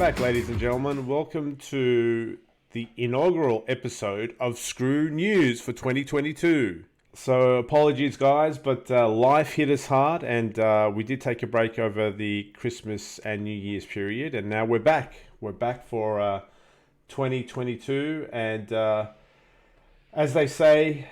back, ladies and gentlemen. Welcome to the inaugural episode of Skrew News for 2022. So apologies, guys, but life hit us hard, and we did take a break over the Christmas and New Year's period, and now we're back. We're back for 2022, and as they say,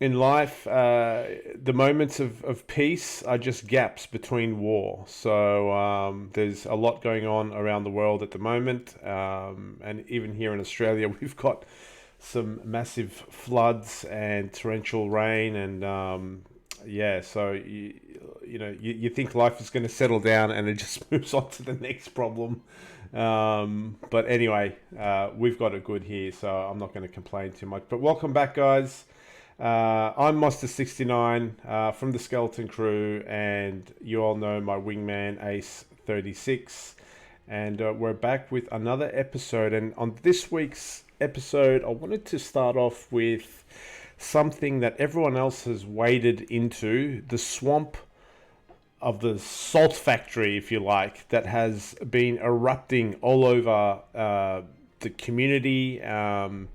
in life, the moments of peace are just gaps between war. So there's a lot going on around the world at the moment. And even here in Australia, we've got some massive floods and torrential rain. And so you think life is going to settle down and it just moves on to the next problem. But anyway, we've got it good here, so I'm not going to complain too much. But welcome back, guys. I'm Mozsta69 from the Skeleton Crew, and you all know my wingman Ace 36, and we're back with another episode. And on this week's episode, I wanted to start off with something that everyone else has waded into, the swamp of the salt factory, if you like, that has been erupting all over the community in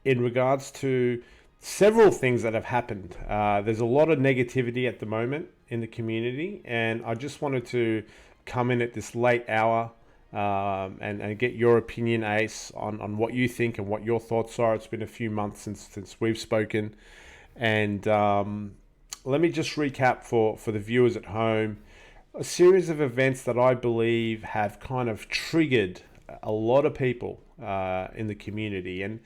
regards to several things that have happened. There's a lot of negativity at the moment in the community, and I just wanted to come in at this late hour and get your opinion, Ace, on what you think and what your thoughts are. It's been a few months since we've spoken, and let me just recap for the viewers at home a series of events that I believe have kind of triggered a lot of people in the community. And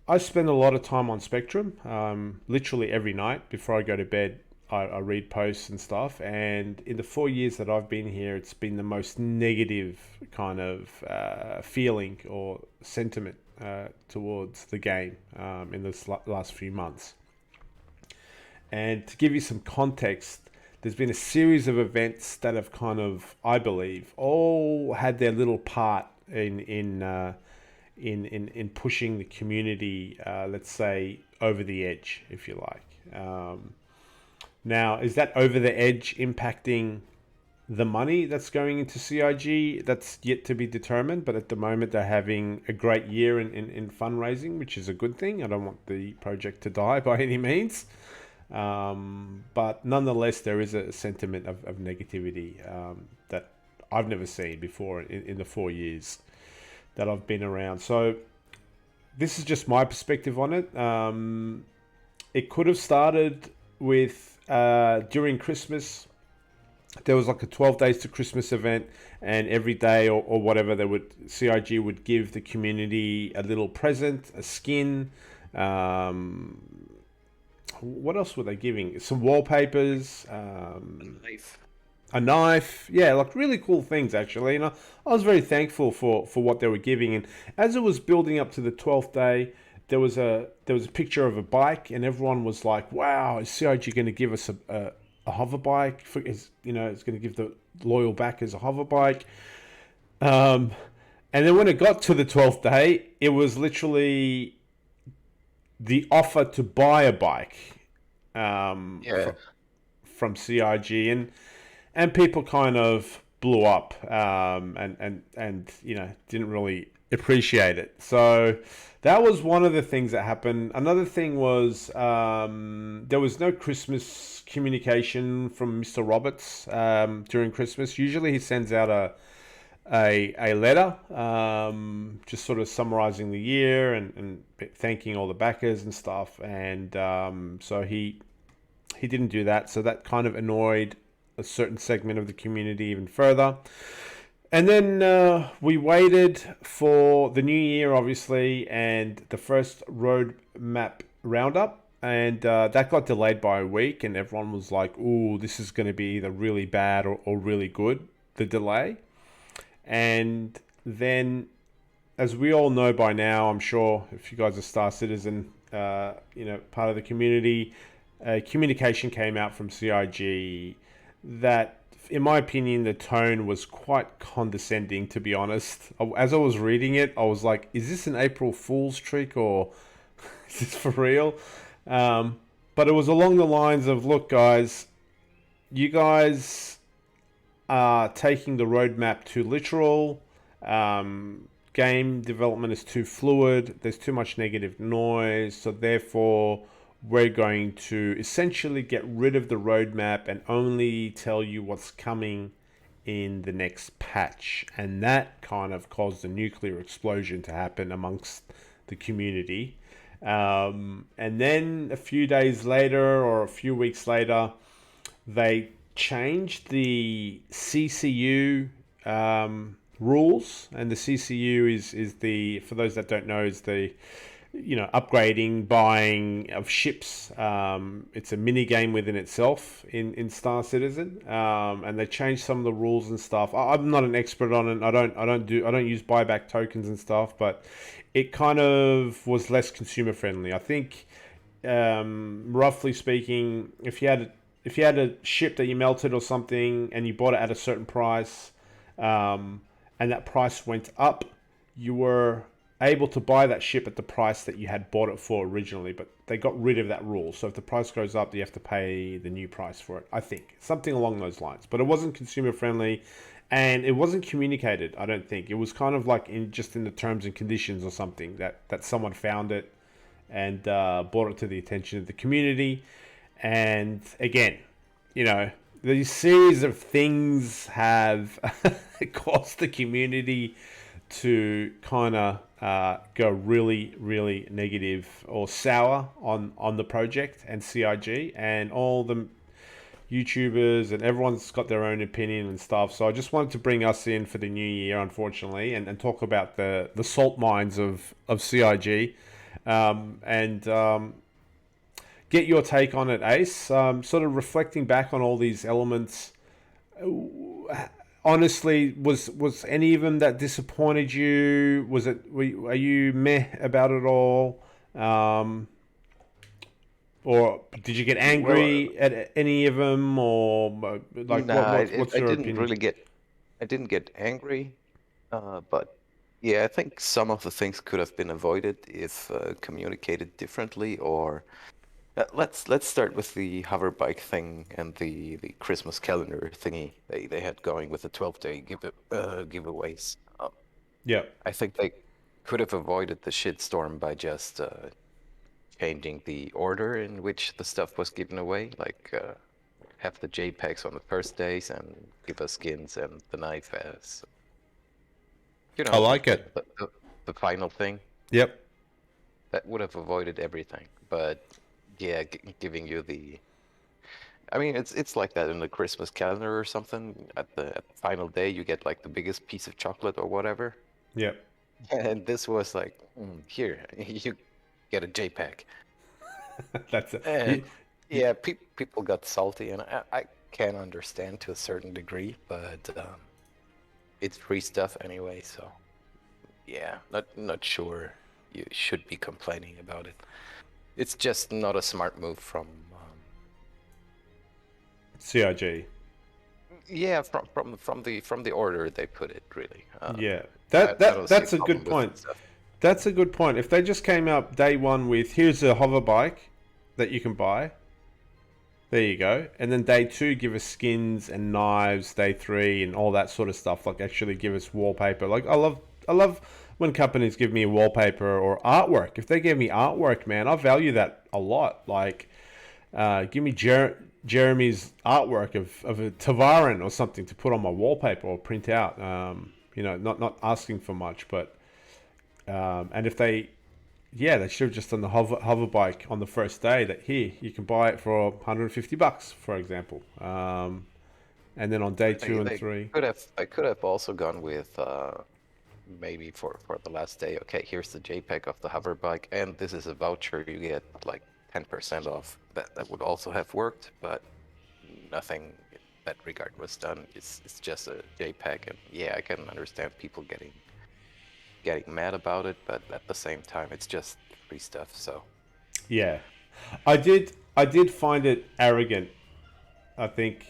I spend a lot of time on Spectrum, literally every night before I go to bed. I read posts and stuff, and in the 4 years that I've been here, it's been the most negative kind of feeling or sentiment towards the game in this last few months. And to give you some context, there's been a series of events that have kind of, I believe, all had their little part in pushing the community, let's say, over the edge, if you like. Now, is that over the edge impacting the money that's going into CIG? That's yet to be determined, but at the moment they're having a great year in fundraising, which is a good thing. I don't want the project to die by any means. But nonetheless, there is a sentiment of negativity that I've never seen before in the 4 years that I've been around. So this is just my perspective on it. It could have started with during Christmas. There was like a 12 days to Christmas event, and every day or whatever, CIG would give the community a little present, a skin. What else were they giving? Some wallpapers, a knife, yeah, like really cool things actually. And I was very thankful for what they were giving. And as it was building up to the 12th day, there was a picture of a bike, and everyone was like, "Wow, is CIG going to give us a hover bike? It's going to give the loyal backers a hover bike." And then when it got to the 12th day, it was literally the offer to buy a bike from CIG, and people kind of blew up and didn't really appreciate it. So that was one of the things that happened. Another thing was there was no Christmas communication from Mr. Roberts during Christmas. Usually he sends out a letter just sort of summarizing the year and thanking all the backers and stuff, and so he didn't do that, so that kind of annoyed a certain segment of the community even further. And then we waited for the new year, obviously, and the first roadmap roundup, and that got delayed by a week, and everyone was like, "Ooh, this is going to be either really bad or really good," the delay. And then, as we all know by now, I'm sure if you guys are Star Citizen, part of the community, communication came out from CIG that, in my opinion, the tone was quite condescending, to be honest. As I was reading it, I was like, is this an April Fool's trick, or is this for real? But it was along the lines of, look, guys, you guys are taking the roadmap too literal. Game development is too fluid. There's too much negative noise. So therefore, we're going to essentially get rid of the roadmap and only tell you what's coming in the next patch. And that kind of caused a nuclear explosion to happen amongst the community. And then a few days later or a few weeks later, they changed the CCU rules, and the CCU is the, for those that don't know, is the, upgrading, buying of ships. It's a mini game within itself in Star Citizen, and they changed some of the rules and stuff. I'm not an expert on it. I don't use buyback tokens and stuff, but it kind of was less consumer friendly. I think, roughly speaking, if you had a ship that you melted or something and you bought it at a certain price, and that price went up, you were able to buy that ship at the price that you had bought it for originally, but they got rid of that rule. So if the price goes up, you have to pay the new price for it. I think something along those lines. But it wasn't consumer friendly, and it wasn't communicated. I don't think it was kind of like in the terms and conditions or something that someone found it and brought it to the attention of the community. And again, these series of things have caused the community to kind of go really, really negative or sour on the project and CIG, and all the YouTubers and everyone's got their own opinion and stuff. So I just wanted to bring us in for the new year, unfortunately, and talk about the salt mines of CIG, and get your take on it, Ace. Sort of reflecting back on all these elements. Honestly, was any of them that disappointed you? Are you meh about it all? Or did you get angry at any of them? Or like, what's your opinion? I didn't get angry, but yeah, I think some of the things could have been avoided if communicated differently. Or let's start with the hover bike thing and the Christmas calendar thingy they had going with the 12-day giveaways. Yeah. I think they could have avoided the shitstorm by just changing the order in which the stuff was given away, like have the JPEGs on the first days and give us skins and the knife as, I like it. the final thing. Yep. That would have avoided everything. But yeah, giving you I mean, it's like that in the Christmas calendar or something. At the final day, you get like the biggest piece of chocolate or whatever. Yep. And this was like, here, you get a JPEG. That's it. And yeah, people got salty, and I can understand to a certain degree, but it's free stuff anyway, so yeah, not sure you should be complaining about it. It's just not a smart move from CIG. Yeah, from the order they put it, really. Yeah, that's a good point. That's a good point. If they just came out day one with, here's a hover bike that you can buy, there you go, and then day two give us skins and knives, day three and all that sort of stuff, like actually give us wallpaper. Like I love when companies give me wallpaper or artwork. If they give me artwork, man, I value that a lot. Like give me Jeremy's artwork of a Tavarin or something to put on my wallpaper or print out. Not asking for much, but and if they should have just done the hover bike on the first day, that here you can buy it for $150, for example. And then on day two and three, I could have also gone with maybe for the last day. Okay, here's the JPEG of the hover bike, and this is a voucher. You get like 10% off. That would also have worked, but nothing in that regard was done. It's just a JPEG, and yeah, I can understand people getting mad about it, but at the same time, it's just free stuff. So yeah, I did find it arrogant. I think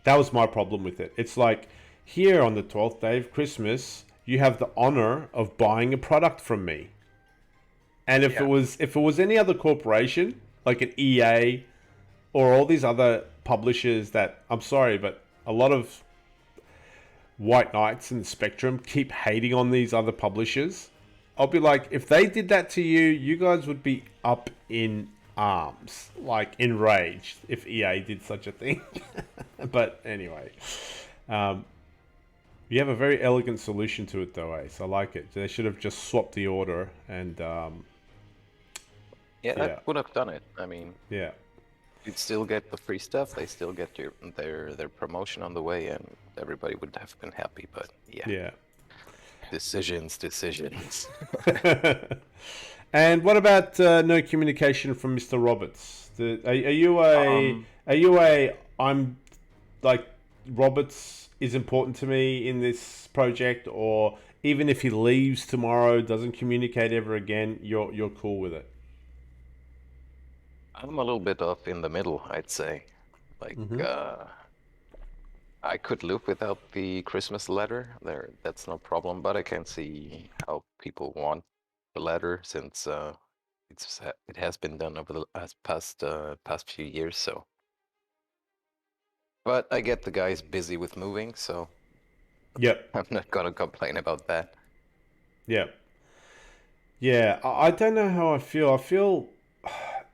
that was my problem with it. It's like, here on the 12th day of Christmas, you have the honor of buying a product from me. And if it was any other corporation, like an EA or all these other publishers that, I'm sorry, but a lot of white knights in the spectrum keep hating on these other publishers. I'll be like, if they did that to you, you guys would be up in arms, like enraged, if EA did such a thing. But anyway, you have a very elegant solution to it, though, Ace. I like it. They should have just swapped the order and Yeah, that would have done it. I mean, yeah. you'd still get the free stuff. They still get their promotion on the way, and everybody would have been happy. But yeah. Decisions. And what about no communication from Mr. Roberts? Are you a I'm like Roberts is important to me in this project, or even if he leaves tomorrow, doesn't communicate ever again, you're cool with it? I'm a little bit off in the middle, I'd say. Like, I could live without the Christmas letter. That's no problem. But I can see how people want the letter since it has been done over the past few years. So, but I get the guy's busy with moving, so Yep. I'm not gonna complain about that. Yep. Yeah, I don't know how I feel. I feel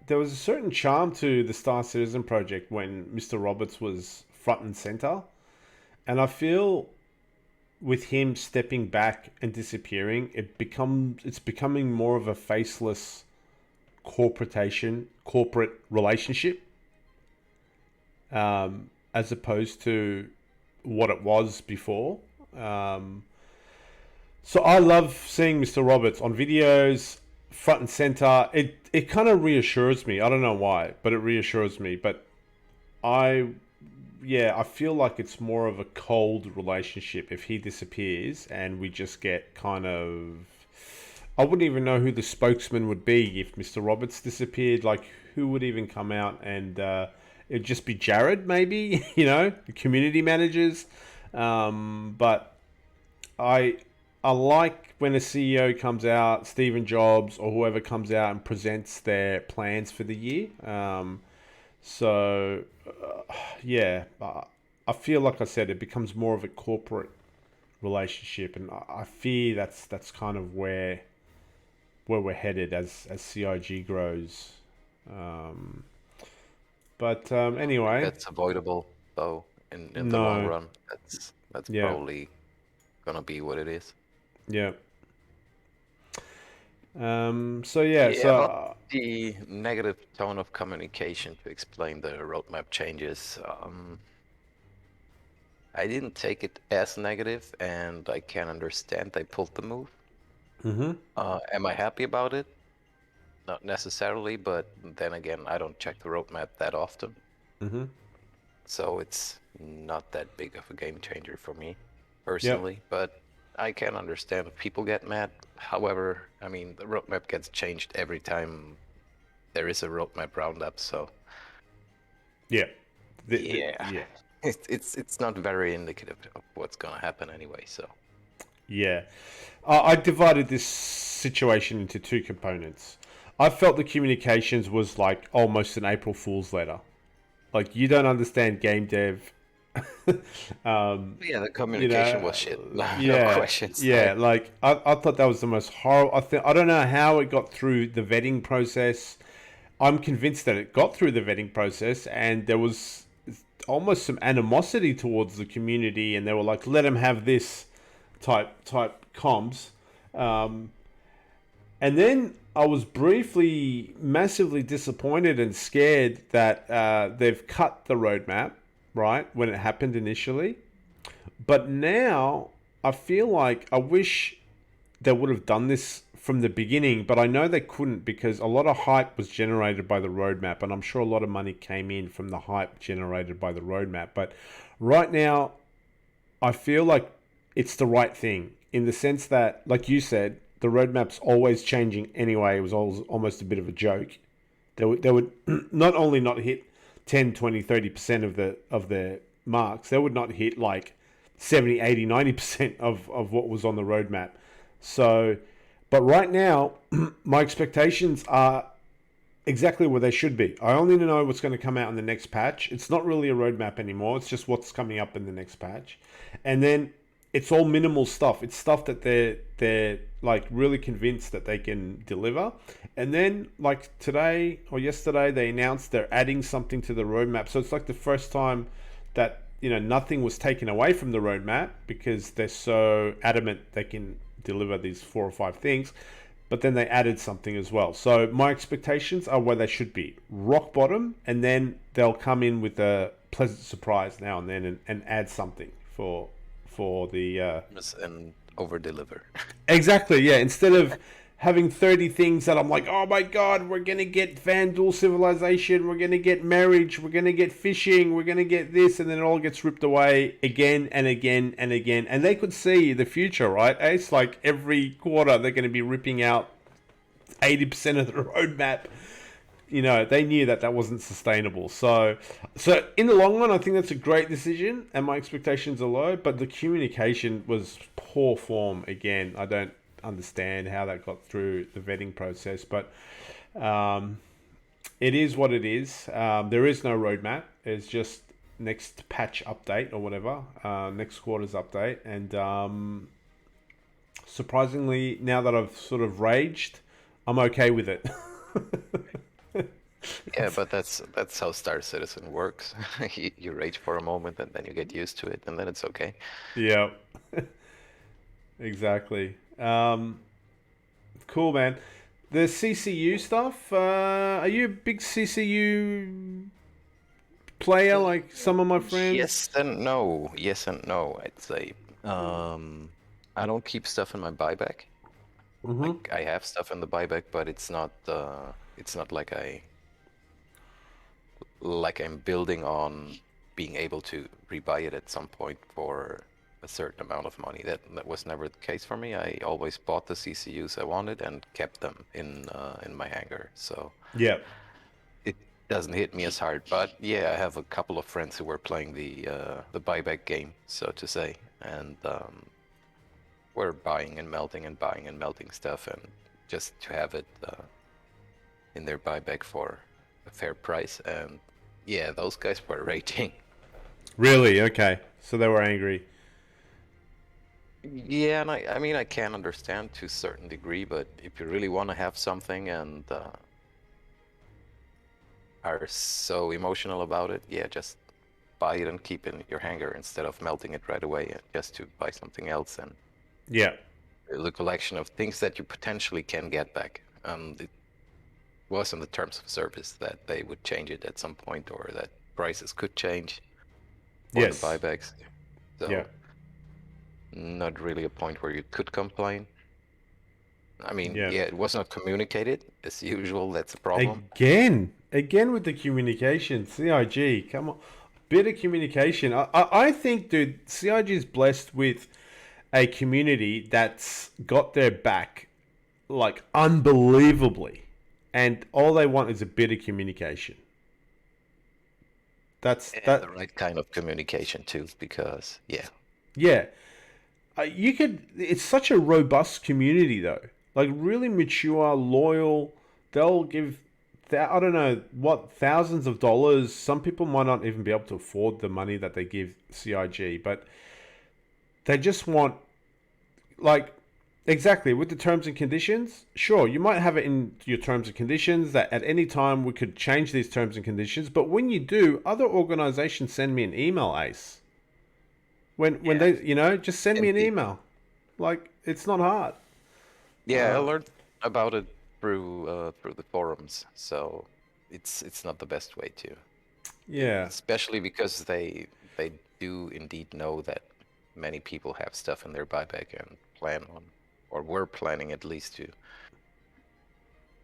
there was a certain charm to the Star Citizen project when Mr. Roberts was front and center. And I feel with him stepping back and disappearing, it's becoming more of a faceless corporate relationship, as opposed to what it was before. So I love seeing Mr. Roberts on videos, front and center. It kind of reassures me. I don't know why, but it reassures me. But I feel like it's more of a cold relationship if he disappears and we just get kind of... I wouldn't even know who the spokesman would be if Mr. Roberts disappeared. Like, who would even come out? And it'd just be Jared, maybe, the community managers. But I like when a CEO comes out, Stephen Jobs or whoever comes out and presents their plans for the year. I feel like I said, it becomes more of a corporate relationship, and I fear that's kind of where we're headed as CIG grows. Anyway, that's avoidable though in the No. long run. That's Yeah. probably gonna be what it is. Yeah. So About the negative tone of communication to explain the roadmap changes. I didn't take it as negative, and I can understand they pulled the move. Am I happy about it? Not necessarily, but then again, I don't check the roadmap that often. So it's not that big of a game changer for me, personally. But I can understand if people get mad. However, I mean, the roadmap gets changed every time there is a roadmap roundup, so yeah. it's not very indicative of what's gonna happen anyway. So Yeah. I divided this situation into two components. I felt the communications was like almost an April Fool's letter. Like, you don't understand game dev. the communication was shit. No questions. Yeah, like I thought that was the most horrible. I don't know how it got through the vetting process. I'm convinced that it got through the vetting process, and there was almost some animosity towards the community, and they were like, "Let him have this type comms." And then I was briefly massively disappointed and scared that they've cut the roadmap, right, when it happened initially. But now I feel like I wish they would have done this from the beginning, but I know they couldn't because a lot of hype was generated by the roadmap, and I'm sure a lot of money came in from the hype generated by the roadmap. But right now, I feel like it's the right thing in the sense that, like you said, the roadmap's always changing anyway. It was almost a bit of a joke. They would not only not hit 10, 20, 30% of their marks, they would not hit like 70, 80, 90% of what was on the roadmap. So, but right now, my expectations are exactly where they should be. I only know what's going to come out in the next patch. It's not really a roadmap anymore. It's just what's coming up in the next patch, and then it's all minimal stuff. It's stuff that they're like really convinced that they can deliver. And then like today or yesterday, they announced they're adding something to the roadmap. So it's like the first time that nothing was taken away from the roadmap because they're so adamant they can deliver these 4 or 5 things. But then they added something as well. So my expectations are where they should be, rock bottom, and then they'll come in with a pleasant surprise now and then and add something for the And over deliver. exactly, yeah. Instead of having 30 things that I'm like, oh my god, we're gonna get Vandal Civilization, we're gonna get marriage, we're gonna get fishing, we're gonna get this, and then it all gets ripped away again and again and again. And they could see the future, right, Ace? Like every quarter they're gonna be ripping out 80% of the roadmap. They knew that wasn't sustainable. So in the long run, I think that's a great decision, and my expectations are low. But the communication was poor form again. I don't understand how that got through the vetting process, but it is what it is. There is no roadmap. It's just next patch update or whatever, next quarter's update, and surprisingly, now that I've sort of raged, I'm okay with it. Yeah, but that's how Star Citizen works. You rage for a moment and then you get used to it and then it's okay. Yeah, exactly. Cool, man. The CCU stuff. Are you a big CCU player like some of my friends? Yes and no. Yes and no, I'd say. I don't keep stuff in my buyback. Mm-hmm. I have stuff in the buyback, but it's not like I'm building on being able to rebuy it at some point for a certain amount of money. That was never the case for me. I always bought the CCUs I wanted and kept them in my hangar. So Yeah. it doesn't hit me as hard. But yeah, I have a couple of friends who were playing the buyback game, so to say, and we're buying and melting stuff, and just to have it in their buyback for a fair price. And yeah, those guys were raging. Really? Okay. So they were angry. Yeah, and I mean, I can understand to a certain degree, but if you really want to have something and are so emotional about it, yeah, just buy it and keep it in your hangar instead of melting it right away just to buy something else and Yeah. the collection of things that you potentially can get back. It was in the terms of service that they would change it at some point or that prices could change for Yes. the buybacks. So Yeah. not really a point where you could complain. I mean, Yeah. yeah, it was not communicated as usual. That's a problem. Again with the communication. CIG, come on. Bit of communication. I think, dude, CIG is blessed with a community that's got their back like unbelievably. And all they want is a bit of communication. That's And that. the right kind of communication too, because yeah, Yeah. You could. It's such a robust community, though. Like really mature, loyal. They'll give. I don't know what thousands of dollars. Some people might not even be able to afford the money that they give CIG, but they just want like exactly with the terms and conditions. Sure, you might have it in your terms and conditions that at any time we could change these terms and conditions. But when you do, other organizations send me an email, Ace. When yeah, they just send me an indeed. email. Like it's not hard. Yeah, I learned about it through the forums, so it's not the best way to, Yeah. especially because they do indeed know that many people have stuff in their buyback and plan on, or were planning at least to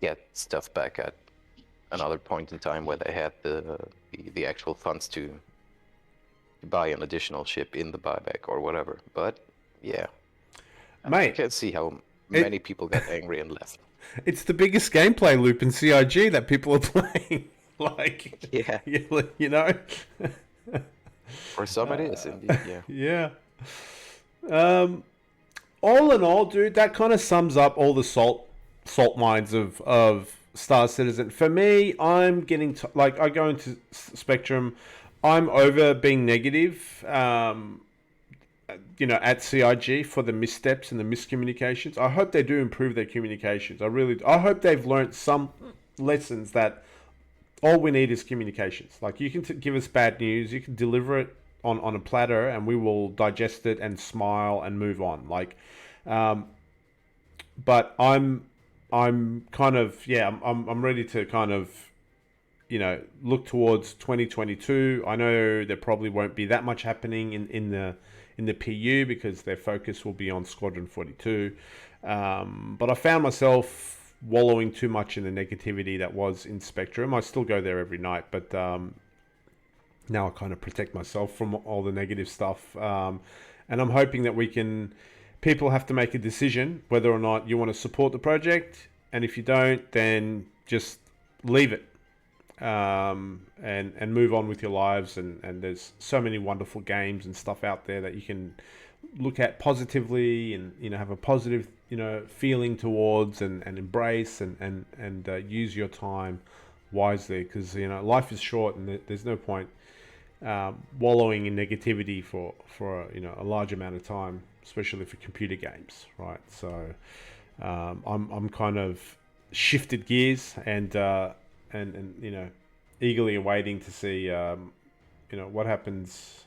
get stuff back at another point in time where they had the actual funds to buy an additional ship in the buyback or whatever. But yeah, I Mate, can see how it, many people got angry and left. it's the biggest gameplay loop in CIG that people are playing. Like, Yeah, you know? for some it is indeed. Yeah. Yeah. All in all, dude, that kind of sums up all the salt mines of Star Citizen. For me, I'm getting like I go into Spectrum. I'm over being negative. At CIG for the missteps and the miscommunications. I hope they do improve their communications. I hope they've learned some lessons that all we need is communications. Like you can give us bad news, you can deliver it on a platter, and we will digest it and smile and move on. Like, but I'm kind of I'm ready to kind of look towards 2022. I know there probably won't be that much happening in the PU because their focus will be on Squadron 42. But I found myself wallowing too much in the negativity that was in Spectrum. I still go there every night, but now I kind of protect myself from all the negative stuff. And I'm hoping that people have to make a decision whether or not you want to support the project. And if you don't, then just leave it. And move on with your lives, and there's so many wonderful games and stuff out there that you can look at positively and have a positive feeling towards and embrace and use your time wisely, because life is short and there's no point wallowing in negativity for a large amount of time, especially for computer games, right? So I'm kind of shifted gears and eagerly awaiting to see what happens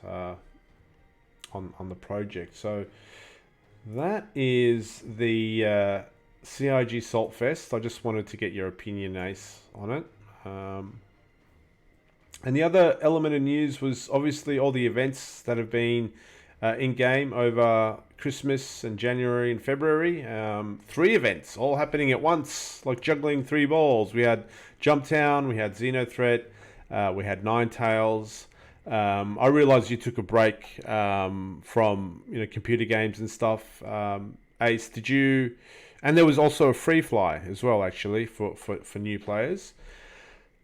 on the project. So that is the CIG Salt Fest. I just wanted to get your opinion, Ace, on it. And the other element of news was obviously all the events that have been in game over Christmas and January and February. 3 events all happening at once, like juggling 3 balls. We had Jumptown, we had Xenothreat, we had Ninetales. I realized you took a break from computer games and stuff. Ace, did you? And there was also a free fly as well, actually, for new players.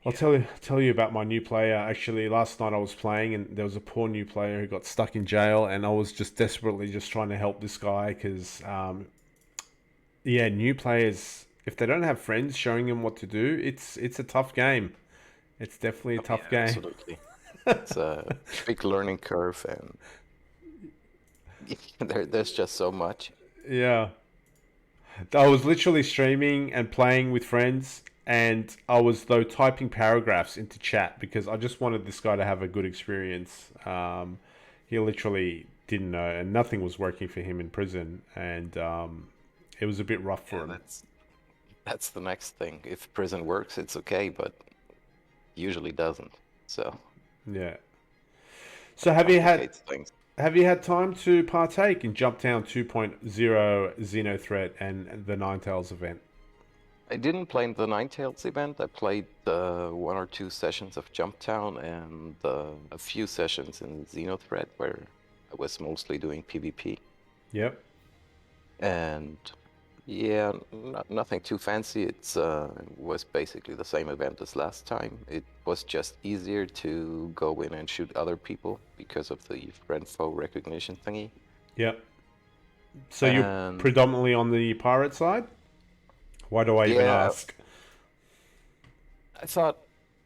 I'll tell you about my new player. Actually, last night I was playing and there was a poor new player who got stuck in jail, and I was just desperately just trying to help this guy because, new players, if they don't have friends showing them what to do, it's a tough game. It's definitely a tough game. Absolutely. It's a big learning curve, and there's just so much. Yeah. I was literally streaming and playing with friends, and I was typing paragraphs into chat because I just wanted this guy to have a good experience. He literally didn't know, and nothing was working for him in prison, and it was a bit rough for him. That's the next thing. If prison works, it's okay, but usually doesn't. So yeah. So have you had time to partake in Jumptown 2.0, Xenothreat, and the Ninetales event? I didn't play the Ninetales event. I played 1 or 2 sessions of Jumptown and a few sessions in Xenothreat, where I was mostly doing PvP. Yep. And yeah, nothing too fancy. It was basically the same event as last time. It was just easier to go in and shoot other people because of the friend-foe recognition thingy. Yep. So you're predominantly on the pirate side? Why do I even ask? I thought,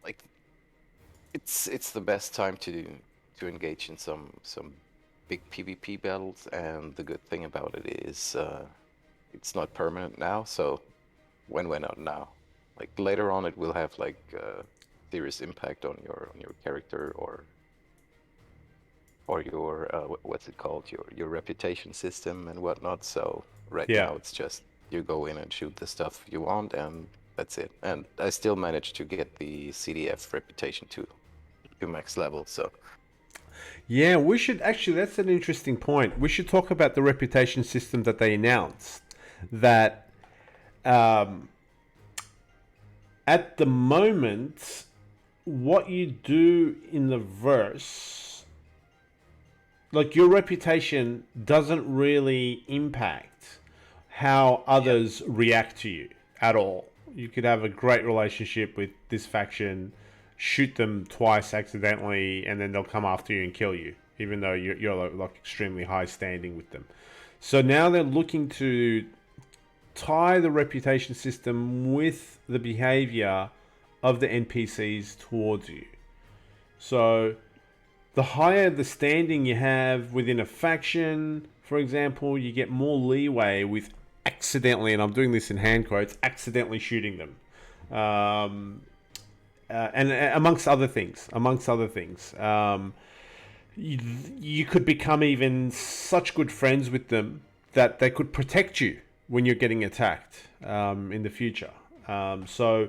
like, it's the best time to engage in some big PvP battles, and the good thing about it is it's not permanent now. So when not now, like later on, it will have like serious impact on your character or your what's it called, your reputation system and whatnot. So now it's just you go in and shoot the stuff you want, and that's it. And I still managed to get the CDF reputation to max level. So yeah, we should actually. That's an interesting point. We should talk about the reputation system that they announced. That at the moment, what you do in the verse, like your reputation, doesn't really impact how others react to you at all. You could have a great relationship with this faction, shoot them twice accidentally, and then they'll come after you and kill you, even though you're like extremely high standing with them. So now they're looking to tie the reputation system with the behavior of the NPCs towards you. So the higher the standing you have within a faction, for example, you get more leeway with accidentally, and I'm doing this in hand quotes, accidentally shooting them. And amongst other things, you could become even such good friends with them that they could protect you when you're getting attacked in the future. So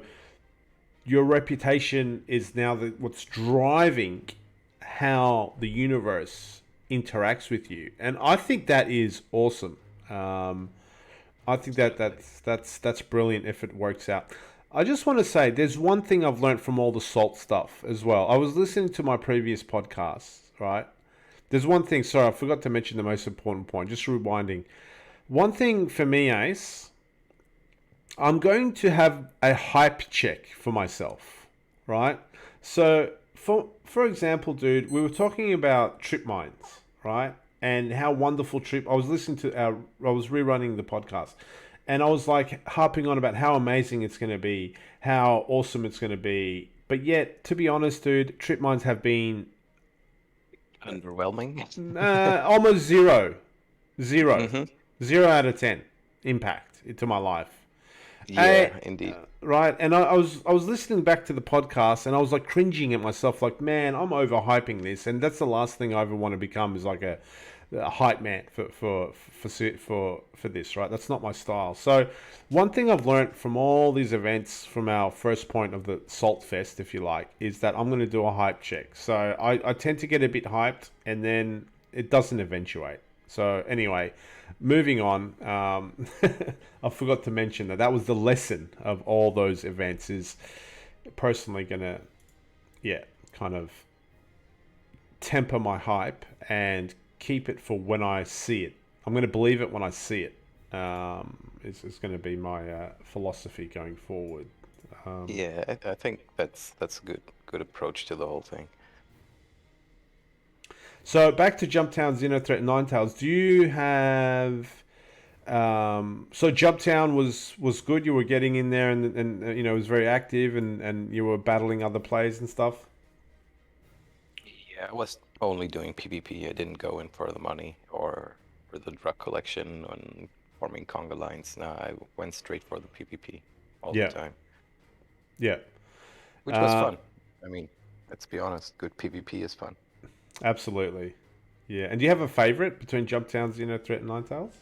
your reputation is now what's driving how the universe interacts with you, and I think that is awesome. I think that's brilliant if it works out. I just want to say there's one thing I've learned from all the salt stuff as well. I was listening to my previous podcasts, right? There's one thing, sorry, I forgot to mention the most important point, just rewinding. One thing for me, Ace, I'm going to have a hype check for myself, right? So, for example, dude, we were talking about trip mines, right? And how wonderful trip. I was rerunning the podcast, and I was like harping on about how amazing it's going to be, how awesome it's going to be. But yet, to be honest, dude, trip mines have been underwhelming. Almost zero, Mm-hmm. 0 out of 10 impact into my life. Yeah, indeed. Right, and I was listening back to the podcast, and I was like cringing at myself, like, man, I'm overhyping this, and that's the last thing I ever want to become, is like a hype man for this, right? That's not my style. So one thing I've learned from all these events, from our first point of the Salt Fest, if you like, is that I'm going to do a hype check. So I tend to get a bit hyped, and then it doesn't eventuate. So anyway, moving on, I forgot to mention that was the lesson of all those events, is personally going to, kind of temper my hype and keep it for when I see it. I'm going to believe it when I see it. It's going to be my philosophy going forward. Yeah, I think that's a good approach to the whole thing. So back to Jumptown, Xenothreat, Ninetales. Do you have? So Jumptown was good. You were getting in there, and it was very active, and you were battling other players and stuff. Yeah, I was only doing PvP. I didn't go in for the money or for the drug collection and forming conga lines. No, I went straight for the PvP all the time. Yeah. Which was fun. I mean, let's be honest, good PvP is fun. Absolutely. Yeah. And do you have a favorite between Jumptown, Xenothreat, and Ninetales?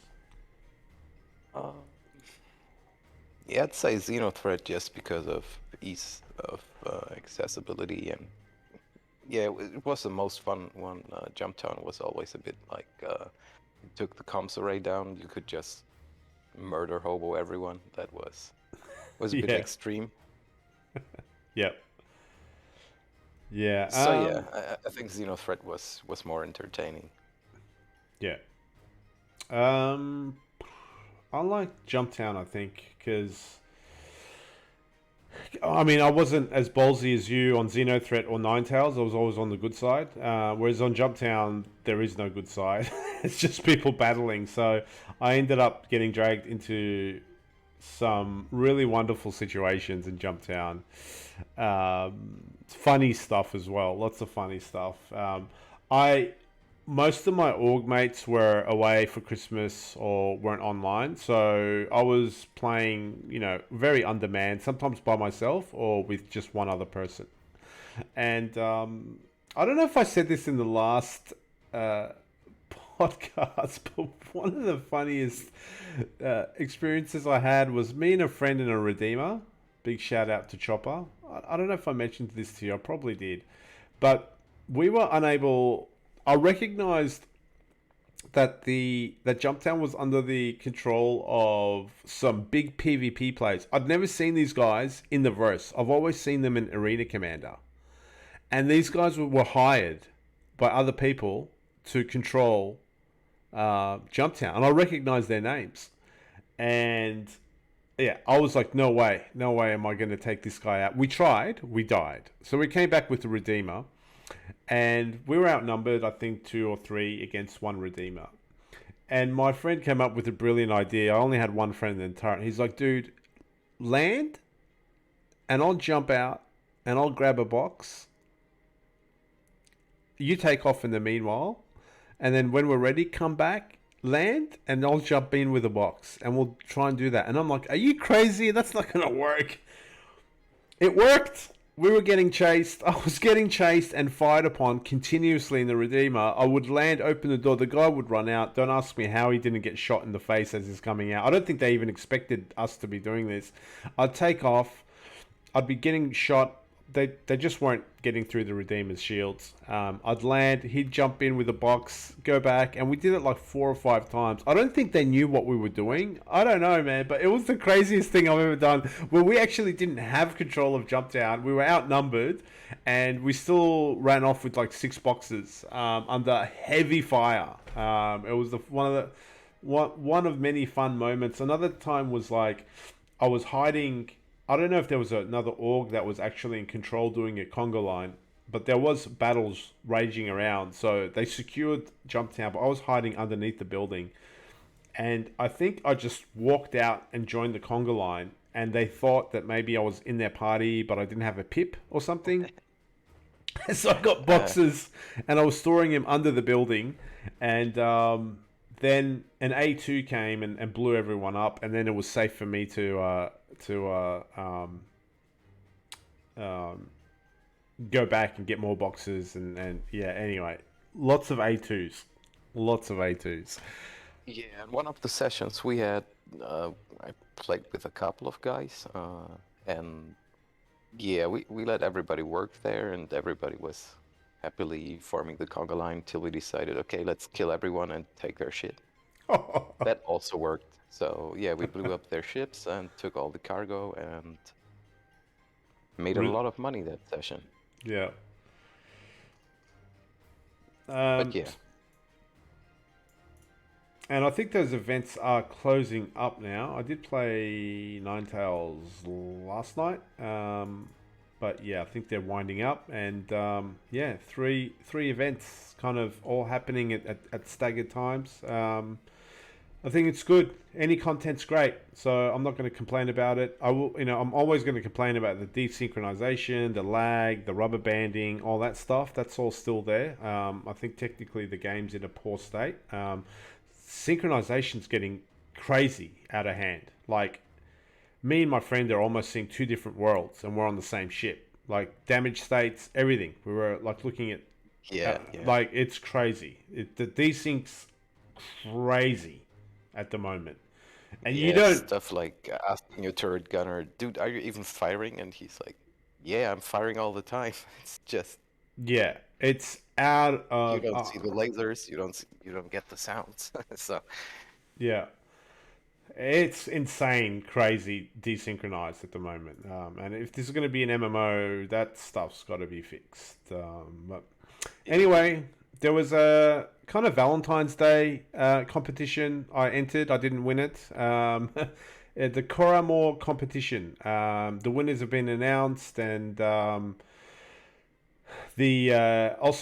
Yeah, I'd say Xenothreat just because of ease of accessibility, and yeah, it was the most fun one. Jumptown was always a bit like you took the comms array down, you could just murder hobo everyone. That was a bit extreme. Yep. Yeah. So yeah, I think Xenothreat was more entertaining. Yeah. I like Jumptown, I think, because I mean, I wasn't as ballsy as you on Xenothreat or Ninetales. I was always on the good side. Whereas on Jumptown, there is no good side. It's just people battling. So I ended up getting dragged into some really wonderful situations in Jumptown. Funny stuff as well. Lots of funny stuff. Most of my org mates were away for Christmas or weren't online, so I was playing, very undermanned, sometimes by myself or with just one other person. And I don't know if I said this in the last podcast, but one of the funniest experiences I had was me and a friend in a Redeemer. Big shout out to Chopper. I don't know if I mentioned this to you. I probably did. But we were unable... I recognized that that Jumptown was under the control of some big PvP players. I'd never seen these guys in the verse. I've always seen them in Arena Commander. And these guys were hired by other people to control Jumptown. And I recognized their names. And yeah, I was like, no way am I going to take this guy out. We tried, we died. So we came back with the Redeemer. And we were outnumbered, I think, 2 or 3 against one Redeemer. And my friend came up with a brilliant idea. I only had one friend in the turret. He's like, dude, land and I'll jump out and I'll grab a box. You take off in the meanwhile. And then when we're ready, come back, land, and I'll jump in with a box. And we'll try and do that. And I'm like, are you crazy? That's not going to work. It worked. We were getting chased. I was getting chased and fired upon continuously in the Redeemer. I would land, open the door. The guy would run out. Don't ask me how he didn't get shot in the face as he's coming out. I don't think they even expected us to be doing this. I'd take off. I'd be getting shot. They just weren't getting through the Redeemer's shields. I'd land. He'd jump in with a box, go back, and we did it like 4 or 5 times. I don't think they knew what we were doing. I don't know, man, but it was the craziest thing I've ever done. Where we actually didn't have control of jump down. We were outnumbered, and we still ran off with like 6 boxes under heavy fire. It was one of many fun moments. Another time was like I was hiding. I don't know if there was another org that was actually in control doing a conga line, but there was battles raging around. So they secured Jumptown, but I was hiding underneath the building. And I think I just walked out and joined the conga line, and they thought that maybe I was in their party, but I didn't have a pip or something. So I got boxes, and I was storing them under the building. And then an A2 came and blew everyone up, and then it was safe for me to go back and get more boxes and yeah, anyway, lots of A2s. Yeah, and one of the sessions we had, I played with a couple of guys, and yeah, we let everybody work there, and everybody was happily forming the conga line till we decided, okay, let's kill everyone and take their shit. That also worked. So yeah, we blew up their ships and took all the cargo and made a lot of money that session. Yeah. But yeah. And I think those events are closing up now. I did play Ninetales last night, but yeah, I think they're winding up. And yeah, three events kind of all happening at staggered times. I think it's good. Any content's great, so I'm not going to complain about it. I'm always going to complain about the desynchronization, the lag, the rubber banding, all that stuff. That's all still there. I think technically the game's in a poor state. Synchronization's getting crazy out of hand. Like, me and my friend are almost seeing 2 different worlds, and we're on the same ship. Like, damage states, everything. We were like looking at, like, it's crazy. The desync's crazy at the moment, and you don't stuff like asking your turret gunner, dude, are you even firing? And he's like, yeah, I'm firing all the time. It's just it's out of, you don't see the lasers, you don't get the sounds. So yeah, it's insane, crazy desynchronized at the moment. And if this is going to be an MMO, that stuff's got to be fixed. But anyway, there was a kind of Valentine's Day competition I entered. I didn't win it. The Koramore competition. The winners have been announced, and also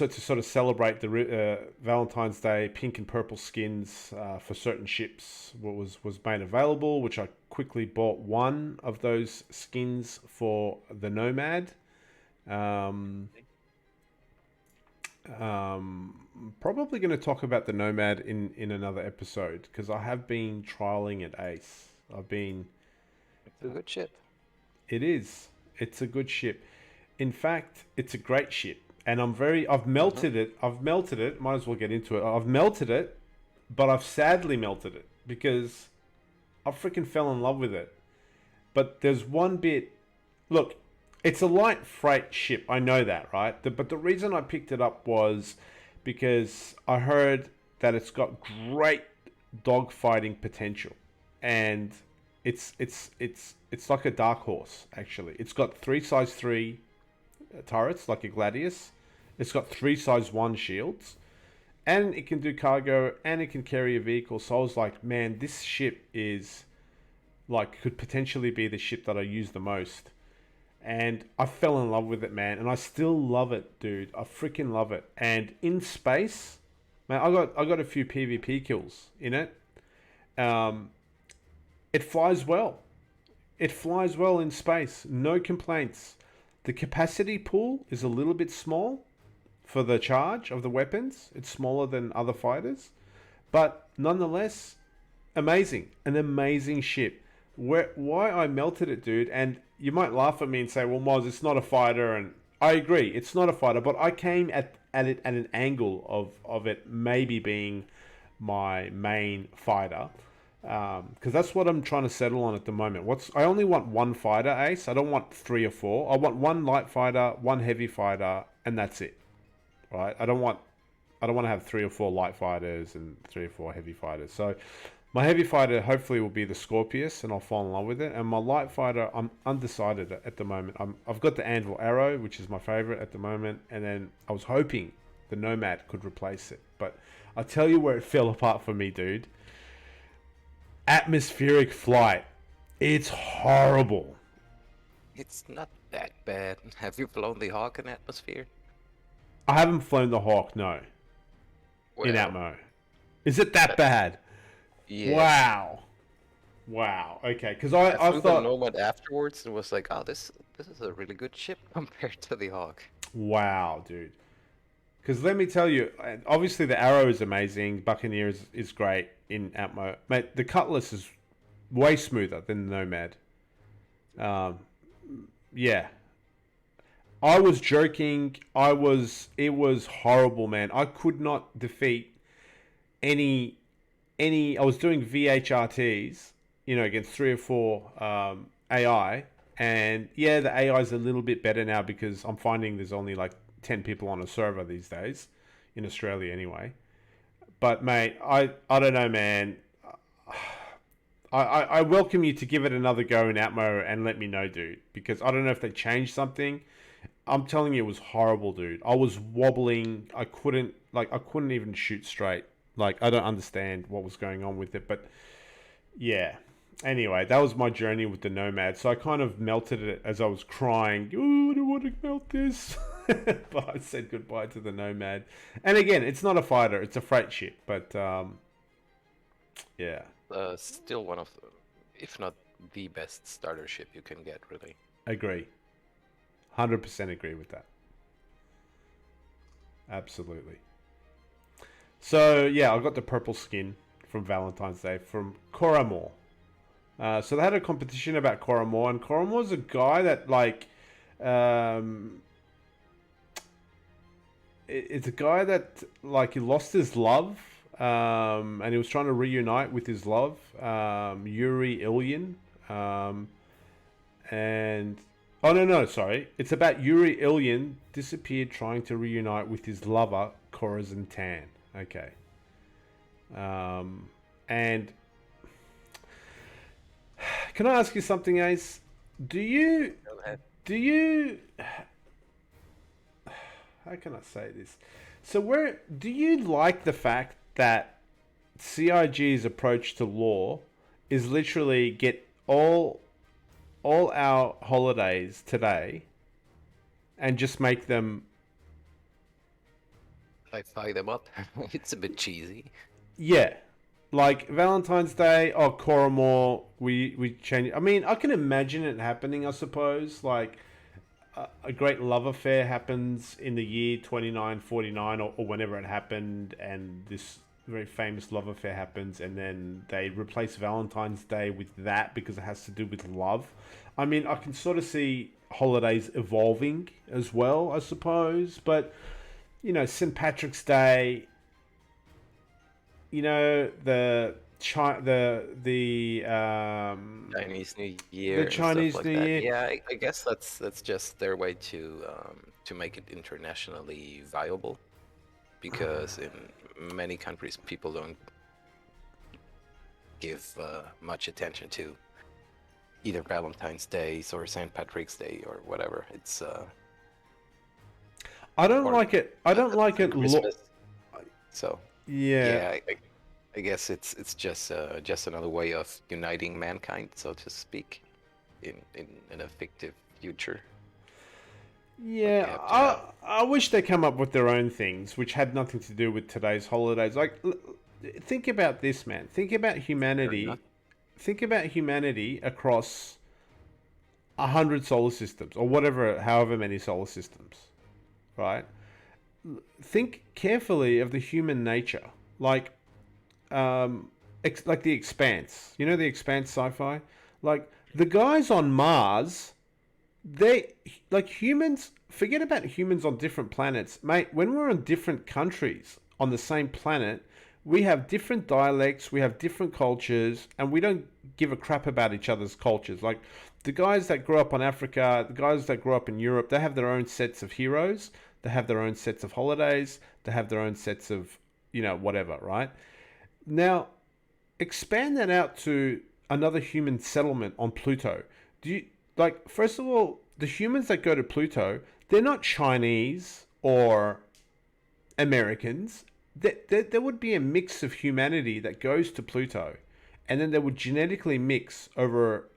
to sort of celebrate the Valentine's Day, pink and purple skins for certain ships was made available, which I quickly bought one of those skins for the Nomad. Probably going to talk about the Nomad in another episode, because I have been trialing it, Ace. It's a good ship. It is. It's a good ship. In fact, it's a great ship, and I've melted it. Might as well get into it. I've melted it, but I've sadly melted it because I freaking fell in love with it. But there's one bit. Look, it's a light freight ship. I know that, right? But the reason I picked it up was because I heard that it's got great dogfighting potential, and it's like a dark horse. Actually, it's got 3 size 3 turrets like a Gladius. It's got 3 size 1 shields, and it can do cargo, and it can carry a vehicle. So I was like, man, this ship is like, could potentially be the ship that I use the most. And I fell in love with it, man. And I still love it, dude. I freaking love it. And in space, Man, I got a few PvP kills in it. Um, it flies well. It flies well in space. No complaints. The capacity pool is a little bit small for the charge of the weapons. It's smaller than other fighters, but nonetheless, amazing. An amazing ship. Why I melted it, dude, and you might laugh at me and say, well, Moz, it's not a fighter, and I agree, it's not a fighter, but I came at it at an angle of it maybe being my main fighter. Because that's what I'm trying to settle on at the moment. I only want one fighter, Ace. I don't want 3 or 4. I want one light fighter, one heavy fighter, and that's it. Right? I don't want to have 3 or 4 light fighters and 3 or 4 heavy fighters. So my heavy fighter hopefully will be the Scorpius, and I'll fall in love with it. And my light fighter, I'm undecided at the moment. I've got the Anvil Arrow, which is my favorite at the moment, and then I was hoping the Nomad could replace it. But I'll tell you where it fell apart for me, dude. Atmospheric flight. It's horrible. It's not that bad. Have you flown the Hawk in atmosphere? I haven't flown the Hawk, no. Well, in Atmo. Is it that bad? Yeah. Wow. Okay, because I I flew thought... the Nomad afterwards and was like, oh, this is a really good ship compared to the Hawk. Wow, dude. Because let me tell you, obviously the Arrow is amazing. Buccaneer is great in Atmo. Mate, the Cutlass is way smoother than the Nomad. Yeah. I was joking. It was horrible, man. I could not defeat any, I was doing VHRTs, against 3 or 4 AI. And yeah, the AI is a little bit better now because I'm finding there's only like 10 people on a server these days, in Australia anyway. But mate, I don't know, man. I welcome you to give it another go in Atmo and let me know, dude, because I don't know if they changed something. I'm telling you, it was horrible, dude. I was wobbling. I couldn't even shoot straight. Like, I don't understand what was going on with it, but yeah. Anyway, that was my journey with the Nomad. So I kind of melted it as I was crying. Oh, I don't want to melt this. But I said goodbye to the Nomad. And again, it's not a fighter. It's a freight ship. But, yeah. Still one of, if not the best starter ship you can get, really. Agree. 100% agree with that. Absolutely. So, yeah, I got the purple skin from Valentine's Day from Coramore. So they had a competition about Coramore, and Coramore's a guy that, like, it's a guy that, like, he lost his love, and he was trying to reunite with his love, Yuri Ilyin, and... Oh, no, sorry. It's about Yuri Ilyin disappeared trying to reunite with his lover, Corazon Tan. Okay. And... Can I ask you something, Ace? Do you... How can I say this? So do you like the fact that CIG's approach to law is literally get all our holidays today and just make them... I fire them up. It's a bit cheesy. Yeah. Like Valentine's Day, Coramore, we change. I mean, I can imagine it happening, I suppose. Like a great love affair happens in the year 2949 or whenever it happened, and this very famous love affair happens, and then they replace Valentine's Day with that because it has to do with love. I mean, I can sort of see holidays evolving as well, I suppose. But, St. Patrick's Day... the Chinese New Year. The Chinese and stuff like New that. Year. Yeah, I guess that's just their way to make it internationally viable, because in many countries people don't give much attention to either Valentine's Day or St. Patrick's Day or whatever. It's I don't like it. I don't like it. So yeah. I guess it's just another way of uniting mankind, so to speak, in a fictive future. Yeah, I wish they come up with their own things, which had nothing to do with today's holidays. Like, think about this, man. Think about Fair enough. humanity. Think about humanity across 100 solar systems or whatever, however many solar systems, right? Think carefully of the human nature, like, like the Expanse. You know the Expanse sci-fi, like the guys on Mars. They like humans. Forget about humans on different planets, mate. When we're in different countries on the same planet, we have different dialects, we have different cultures, and we don't give a crap about each other's cultures. Like the guys that grew up on Africa, the guys that grew up in Europe, they have their own sets of heroes, they have their own sets of holidays, they have their own sets of, whatever, right? Now, expand that out to another human settlement on Pluto. Do you like, first of all, the humans that go to Pluto, they're not Chinese or Americans. There would be a mix of humanity that goes to Pluto, and then they would genetically mix over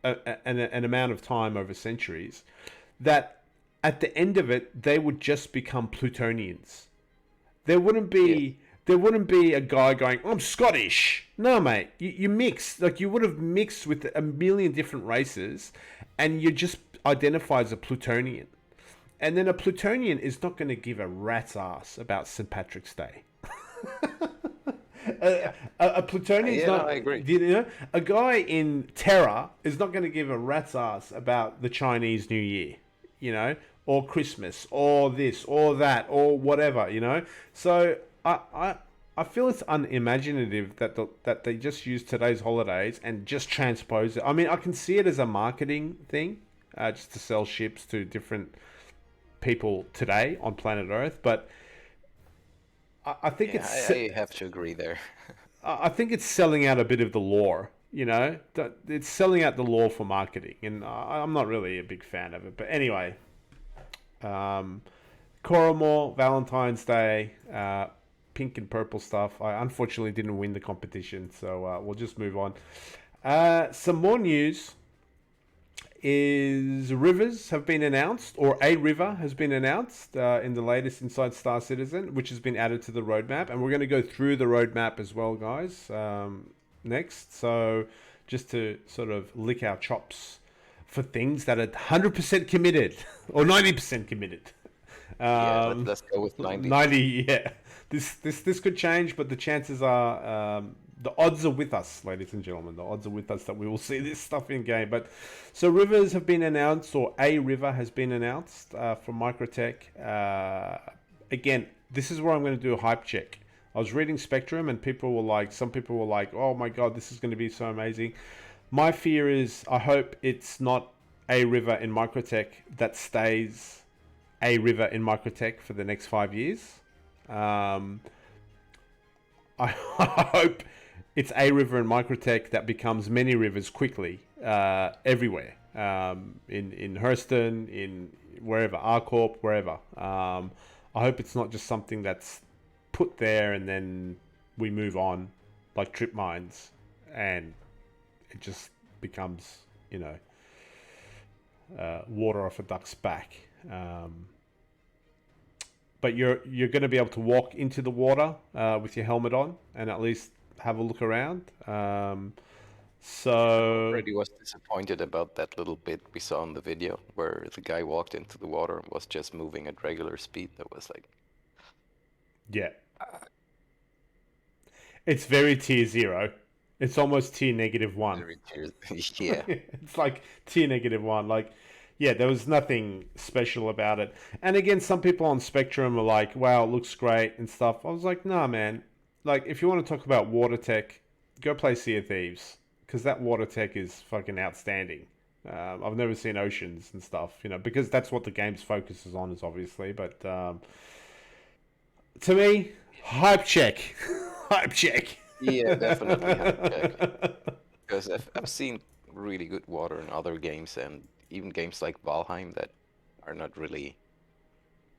an amount of time over centuries, that at the end of it, they would just become Plutonians. There wouldn't be there wouldn't be a guy going, I'm Scottish. No, mate. You mix. Like, you would have mixed with a million different races, and you just identify as a Plutonian. And then a Plutonian is not going to give a rat's ass about St. Patrick's Day. A Plutonian's not. I agree. A guy in Terra is not going to give a rat's ass about the Chinese New Year, or Christmas, or this, or that, or whatever, So I feel it's unimaginative that they just use today's holidays and just transpose it. I mean, I can see it as a marketing thing, just to sell ships to different people today on planet Earth, but I think I have to agree there. I think it's selling out a bit of the lore, It's selling out the lore for marketing, and I'm not really a big fan of it. But anyway, Coromore, Valentine's Day, pink and purple stuff. I unfortunately didn't win the competition, so we'll just move on. Some more news is rivers have been announced, or a river has been announced in the latest Inside Star Citizen, which has been added to the roadmap. And we're going to go through the roadmap as well, guys, next. So just to sort of lick our chops for things that are 100% committed or 90% committed. Let's go with 90. 90, yeah. This could change, but the chances are, the odds are with us, ladies and gentlemen. The odds are with us that we will see this stuff in game. But so rivers have been announced, or a river has been announced from Microtech. Again, this is where I'm going to do a hype check. I was reading Spectrum, and some people were like, "Oh my god, this is going to be so amazing." My fear is, I hope it's not a river in Microtech that stays a river in Microtech for the next 5 years. I hope it's a river in Microtech that becomes many rivers quickly, everywhere. In Hurston, in wherever, R-Corp, wherever. I hope it's not just something that's put there and then we move on, like trip mines, and it just becomes, water off a duck's back. But you're going to be able to walk into the water with your helmet on and at least have a look around. So I already was disappointed about that little bit we saw in the video where the guy walked into the water and was just moving at regular speed. That was like, yeah, it's very tier 0. It's almost tier -1. yeah. It's like tier -1. Like, yeah, there was nothing special about it. And again, some people on Spectrum were like, wow, it looks great and stuff. I was like, nah, man. Like, if you want to talk about water tech, go play Sea of Thieves, because that water tech is fucking outstanding. I've never seen oceans and stuff, because that's what the game's focuses on, is obviously. But to me, hype check. Hype check. Yeah, definitely hype check. Because I've seen really good water in other games, and even games like Valheim that are not really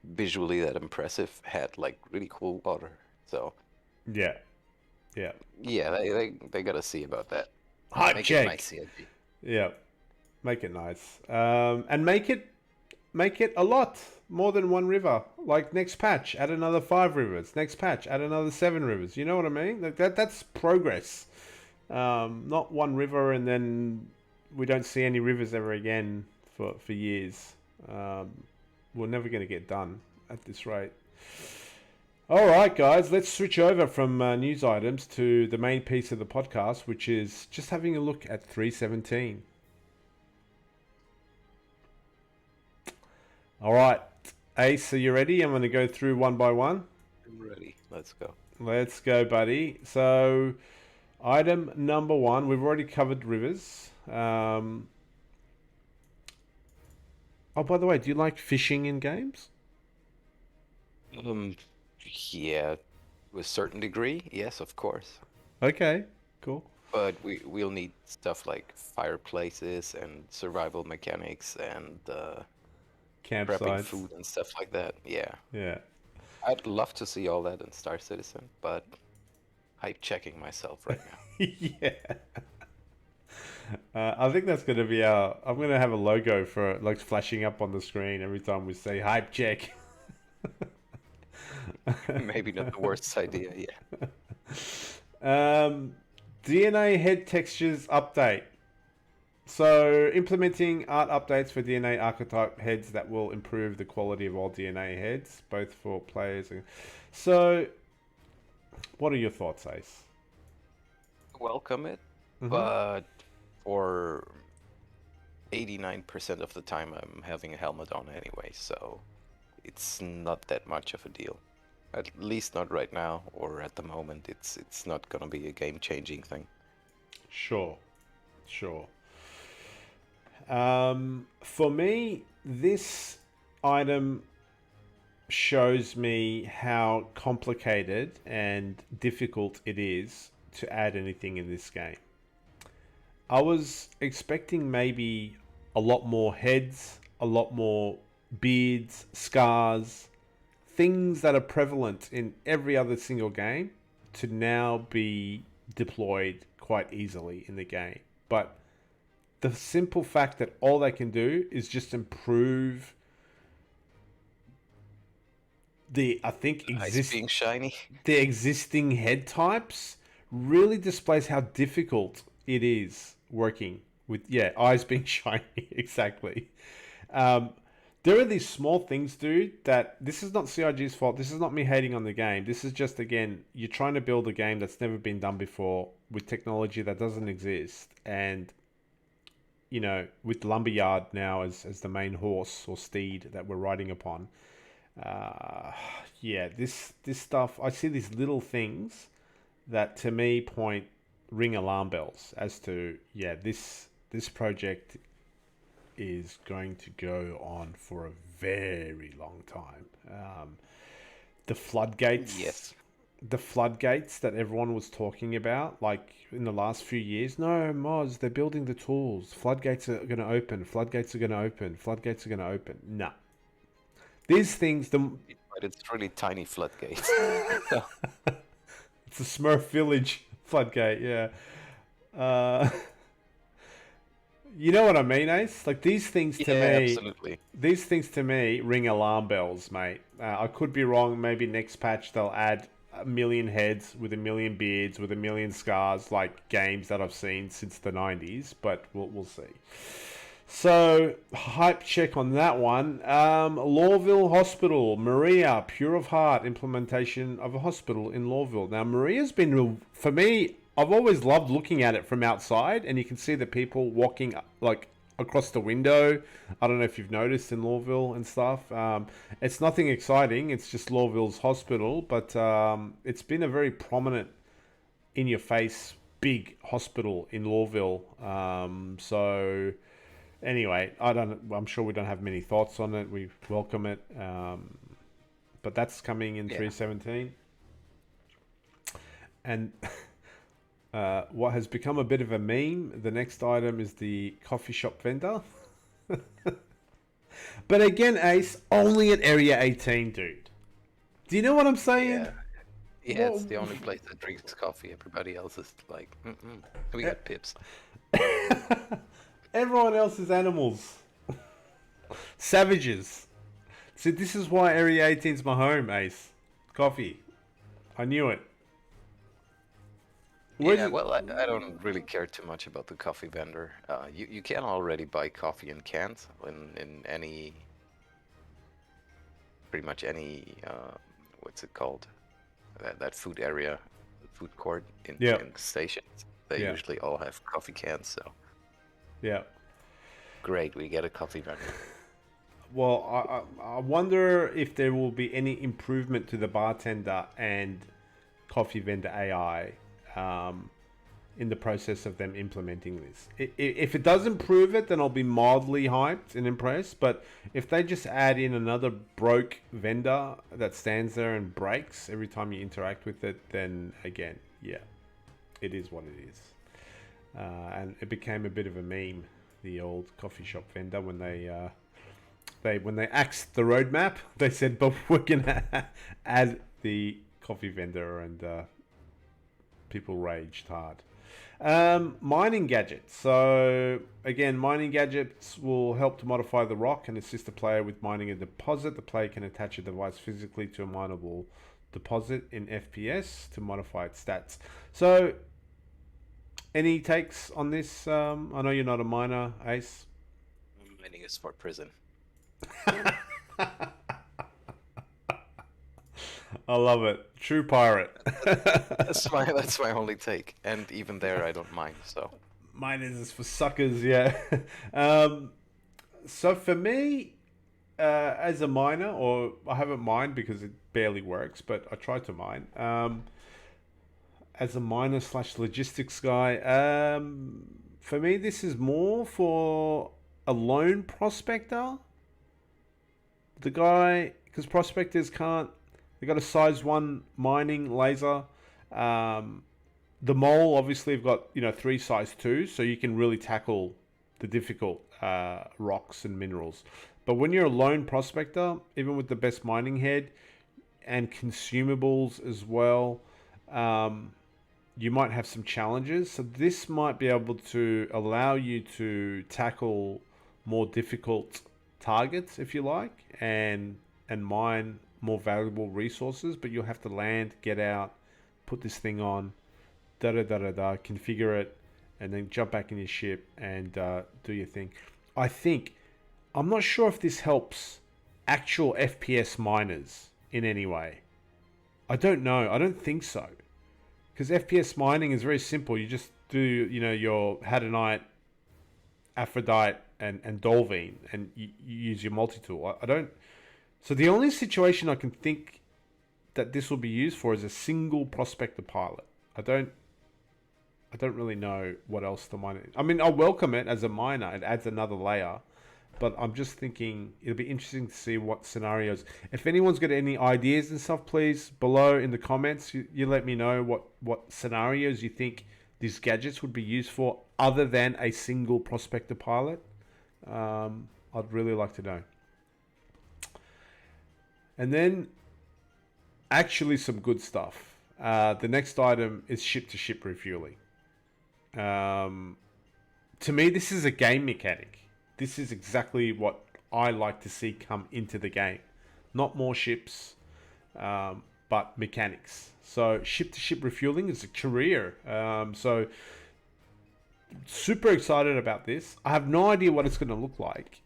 visually that impressive had like really cool water. So yeah, they gotta see about that. Hype Make check. it nice, CLG. Yeah, make it nice, and make it make it a lot more than one river. Like next patch, add another 5 rivers. Next patch, add another 7 rivers. You know what I mean? Like that's progress. Not one river and then we don't see any rivers ever again for years. We're never going to get done at this rate. All right, guys, let's switch over from news items to the main piece of the podcast, which is just having a look at 317. All right, Ace, are you ready? I'm going to go through one by one. I'm ready. Let's go. Let's go, buddy. So, item number 1, we've already covered rivers. Oh, by the way, do you like fishing in games? Yeah, to a certain degree, yes, of course. Okay, cool. But we'll need stuff like fireplaces and survival mechanics and prepping Campsites. food and stuff like that. Yeah. Yeah. I'd love to see all that in Star Citizen, but I'm checking myself right now. Yeah. I think that's going to be our... I'm going to have a logo for it, like flashing up on the screen every time we say hype check. Maybe not the worst idea, yeah. DNA head textures update. So, implementing art updates for DNA archetype heads that will improve the quality of all DNA heads, both for players and... So, what are your thoughts, Ace? Welcome it, but for 89% of the time I'm having a helmet on anyway, so it's not that much of a deal. At least not right now, or at the moment. It's not gonna be a game-changing thing. Sure. For me, this item shows me how complicated and difficult it is to add anything in this game. I was expecting maybe a lot more heads, a lot more beards, scars, things that are prevalent in every other single game to now be deployed quite easily in the game. But the simple fact that all they can do is just improve the, I think, Being shiny. the existing head types really displays how difficult it is working with, eyes being shiny. Exactly. There are these small things, dude, that this is not CIG's fault. This is not me hating on the game. This is just, again, you're trying to build a game that's never been done before with technology that doesn't exist. And, you know, with Lumberyard now as the main horse or steed that we're riding upon. This stuff, I see these little things that to me ring alarm bells as to, this project is going to go on for a very long time. The floodgates. Yes. The floodgates that everyone was talking about, like in the last few years. No, Moz, they're building the tools. Floodgates are going to open. Floodgates are going to open. Floodgates are going to open. Nah. These things... But it's really tiny floodgates. It's a Smurf Village floodgate, yeah. You know what I mean, Ace? Like these things to me, absolutely. These things to me ring alarm bells, mate. I could be wrong. Maybe next patch they'll add 1 million heads with 1 million beards with 1 million scars, like games that I've seen since the 90s. But we'll see. So hype check on that one. Lawville Hospital, Maria, Pure of Heart implementation of a hospital in Lawville. Now Maria's been, for me, I've always loved looking at it from outside, and you can see the people walking like across the window. I don't know if you've noticed in Lawville and stuff. It's nothing exciting. It's just Lawville's hospital, but it's been a very prominent, in-your-face, big hospital in Lawville. So anyway, I'm sure we don't have many thoughts on it. We welcome it, but that's coming in 317, and. What has become a bit of a meme, the next item is the coffee shop vendor. But again, Ace, only at Area 18, dude. Do you know what I'm saying? Yeah, it's the only place that drinks coffee. Everybody else is like, we got pips. Everyone else is animals. Savages. See, this is why Area 18's my home, Ace. Coffee. I knew it. Where's Yeah, it? well, I don't really care too much about the coffee vendor. You can already buy coffee in cans in any, pretty much any, what's it called? That food area, food court Yeah, in the stations. They yeah, usually all have coffee cans, so yeah. great, we get a coffee vendor. Well, I wonder if there will be any improvement to the bartender and coffee vendor AI in the process of them implementing this. If it does improve it, then I'll be mildly hyped and impressed. But if they just add in another broke vendor that stands there and breaks every time you interact with it, then again, yeah, it is what it is. And it became a bit of a meme, the old coffee shop vendor, when they axed the roadmap. They said, "But we're gonna add the coffee vendor," and people raged hard. Mining gadgets. So again, mining gadgets will help to modify the rock and assist the player with mining a deposit. The player can attach a device physically to a mineable deposit in FPS to modify its stats. So, any takes on this? I know you're not a miner, Ace. Mining is for prison. I love it. True pirate. That's my only take, and even there, I don't mind. So Miners is for suckers, yeah. um, so for me, as a miner, or I haven't mined because it barely works, but I try to mine. As a miner slash logistics guy, for me, this is more for a lone prospector. The guy, because prospectors can't, they got a size 1 mining laser. Um, the mole, obviously, have got, 3 size 2s, so you can really tackle the difficult rocks and minerals. But when you're a lone prospector, even with the best mining head and consumables as well, you might have some challenges. So this might be able to allow you to tackle more difficult targets, if you like, and mine more valuable resources. But you'll have to land, get out, put this thing on, da da da da da, configure it, and then jump back in your ship and do your thing. I'm not sure if this helps actual FPS miners in any way. I don't know. I don't think so. Because FPS mining is very simple. You just do, your Hadonite, Aphrodite, and Dolvine, and you use your multi-tool. I don't... So the only situation I can think that this will be used for is a single prospector pilot. I don't really know what else the miner... I mean, I'll welcome it as a miner. It adds another layer. But I'm just thinking it'll be interesting to see what scenarios. If anyone's got any ideas and stuff, please, below in the comments, you let me know what scenarios you think these gadgets would be used for other than a single prospector pilot. I'd really like to know. And then, actually some good stuff. The next item is ship-to-ship refueling. To me, this is a game mechanic. This is exactly what I like to see come into the game. Not more ships, but mechanics. So ship-to-ship refueling is a career. So super excited about this. I have no idea what it's going to look like.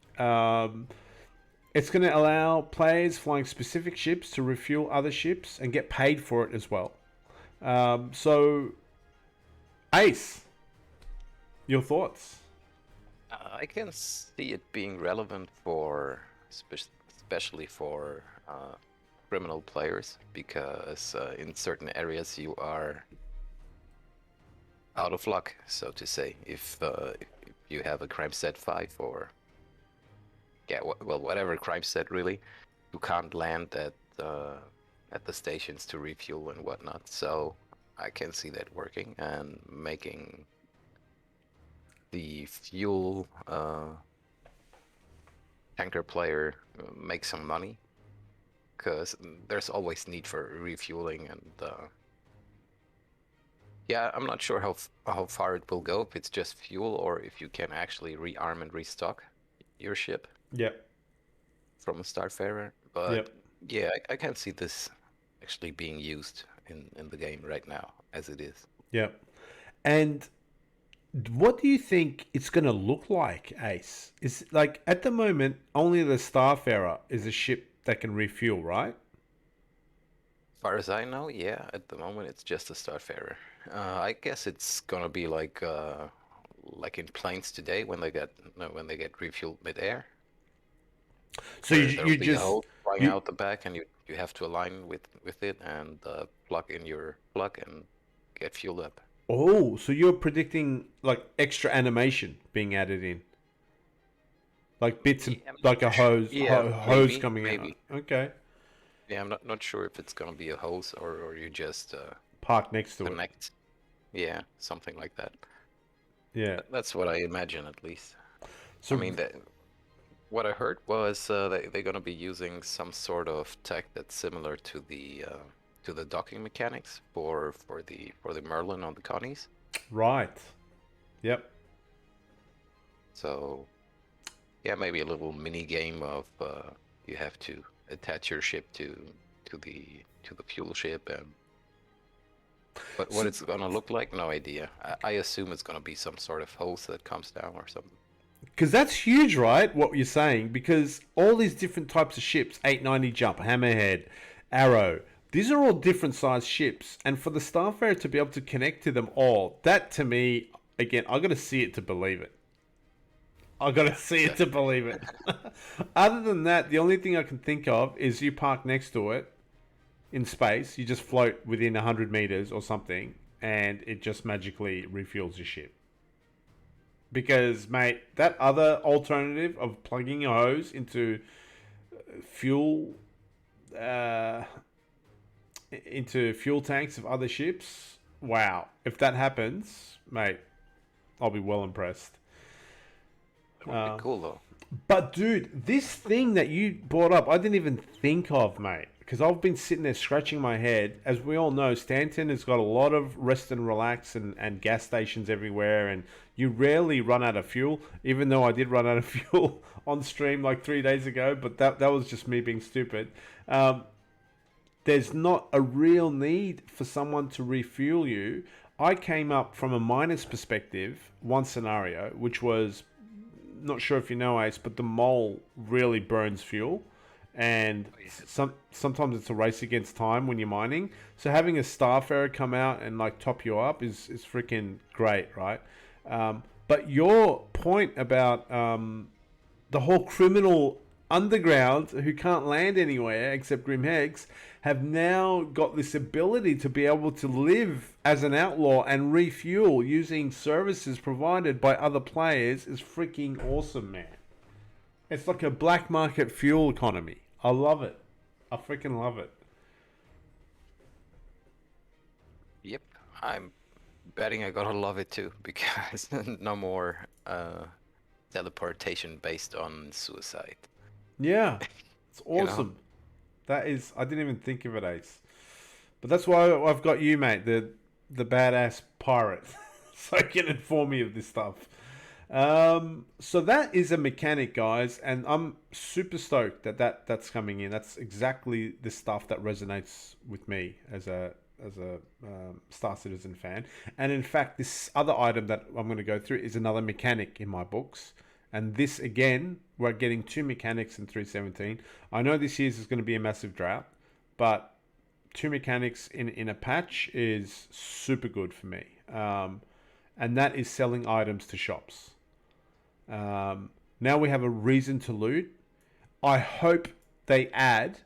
It's going to allow players flying specific ships to refuel other ships and get paid for it as well. So, Ace, your thoughts? I can see it being relevant for, especially for criminal players, because in certain areas you are out of luck, so to say. If you have a crime set 5 or whatever crime set really, you can't land at the stations to refuel and whatnot. So I can see that working and making the fuel tanker player make some money, because there's always need for refueling, and yeah, I'm not sure how far it will go, if it's just fuel or if you can actually rearm and restock your ship. Yeah. from a Starfarer. But Yep. yeah, I can see this actually being used in the game right now as it is. Yep. And what do you think it's going to look like, Ace? Is like at the moment only the Starfarer is a ship that can refuel, right? As far as I know, yeah, at the moment it's just a Starfarer. I guess it's gonna be like in planes today when they get no, when they get refueled midair, So where you there'll be a just hose flying you out the back, and you have to align with it and plug in your plug and get fueled up. oh, so you're predicting like extra animation being added in, like bits and Yeah, I'm not like a sh- yeah, hose maybe, coming out. maybe. Okay, Yeah, I'm not sure if it's gonna be a hose or you just park next to it. connect. Yeah, something like that. Yeah. That's what I imagine at least. I So mean, what I heard was they're gonna be using some sort of tech that's similar to the docking mechanics for the Merlin on the Connies. right. Yep. So yeah, maybe a little mini game of you have to attach your ship to the fuel ship, and but what So, it's gonna look like, no idea. I assume it's gonna be some sort of hose that comes down or something. because that's huge, right? What you're saying, because all these different types of ships, 890 jump, hammerhead, arrow, these are all different size ships, and for the Starfarer to be able to connect to them all, that to me, again, I got to see it to believe it. I got to Yeah, see it to definitely. believe it. Other than that, the only thing I can think of is you park next to it in space, you just float within 100 meters or something, and it just magically refuels your ship. Because, mate, that other alternative of plugging a hose fuel uh, into fuel tanks of other ships, wow! If that happens, mate, I'll be well impressed. That would be cool though. But dude, this thing that you brought up, I didn't even think of, mate. Because I've been sitting there scratching my head. As we all know, Stanton has got a lot of rest and relax and gas stations everywhere, and you rarely run out of fuel. Even though I did run out of fuel on stream like 3 days ago, but that was just me being stupid. Um, there's not a real need for someone to refuel you. I came up from a miner's perspective, one scenario, which was not sure if you know, Ace, but the mole really burns fuel, and Oh, yeah. sometimes it's a race against time when you're mining. So having a Starfarer come out and like top you up is freaking great, right? But your point about the whole criminal underground who can't land anywhere except Grim Hex have now got this ability to be able to live as an outlaw and refuel using services provided by other players is freaking awesome, man. It's like a black market fuel economy. I love it. I freaking love it. Yep, I'm betting I gotta love it too because no more teleportation based on suicide. Yeah, it's You know? awesome. That is, I didn't even think of it, Ace. But that's why I've got you, mate, the badass pirate, so you can inform me of this stuff. So that is a mechanic, guys, and I'm super stoked that's coming in. That's exactly the stuff that resonates with me as a Star Citizen fan. And in fact, this other item that I'm going to go through is another mechanic in my books. And this again, we're getting two mechanics in 317. I know this year's is going to be a massive drought, but two mechanics in a patch is super good for me. And that is selling items to shops. Now we have a reason to loot. I hope they add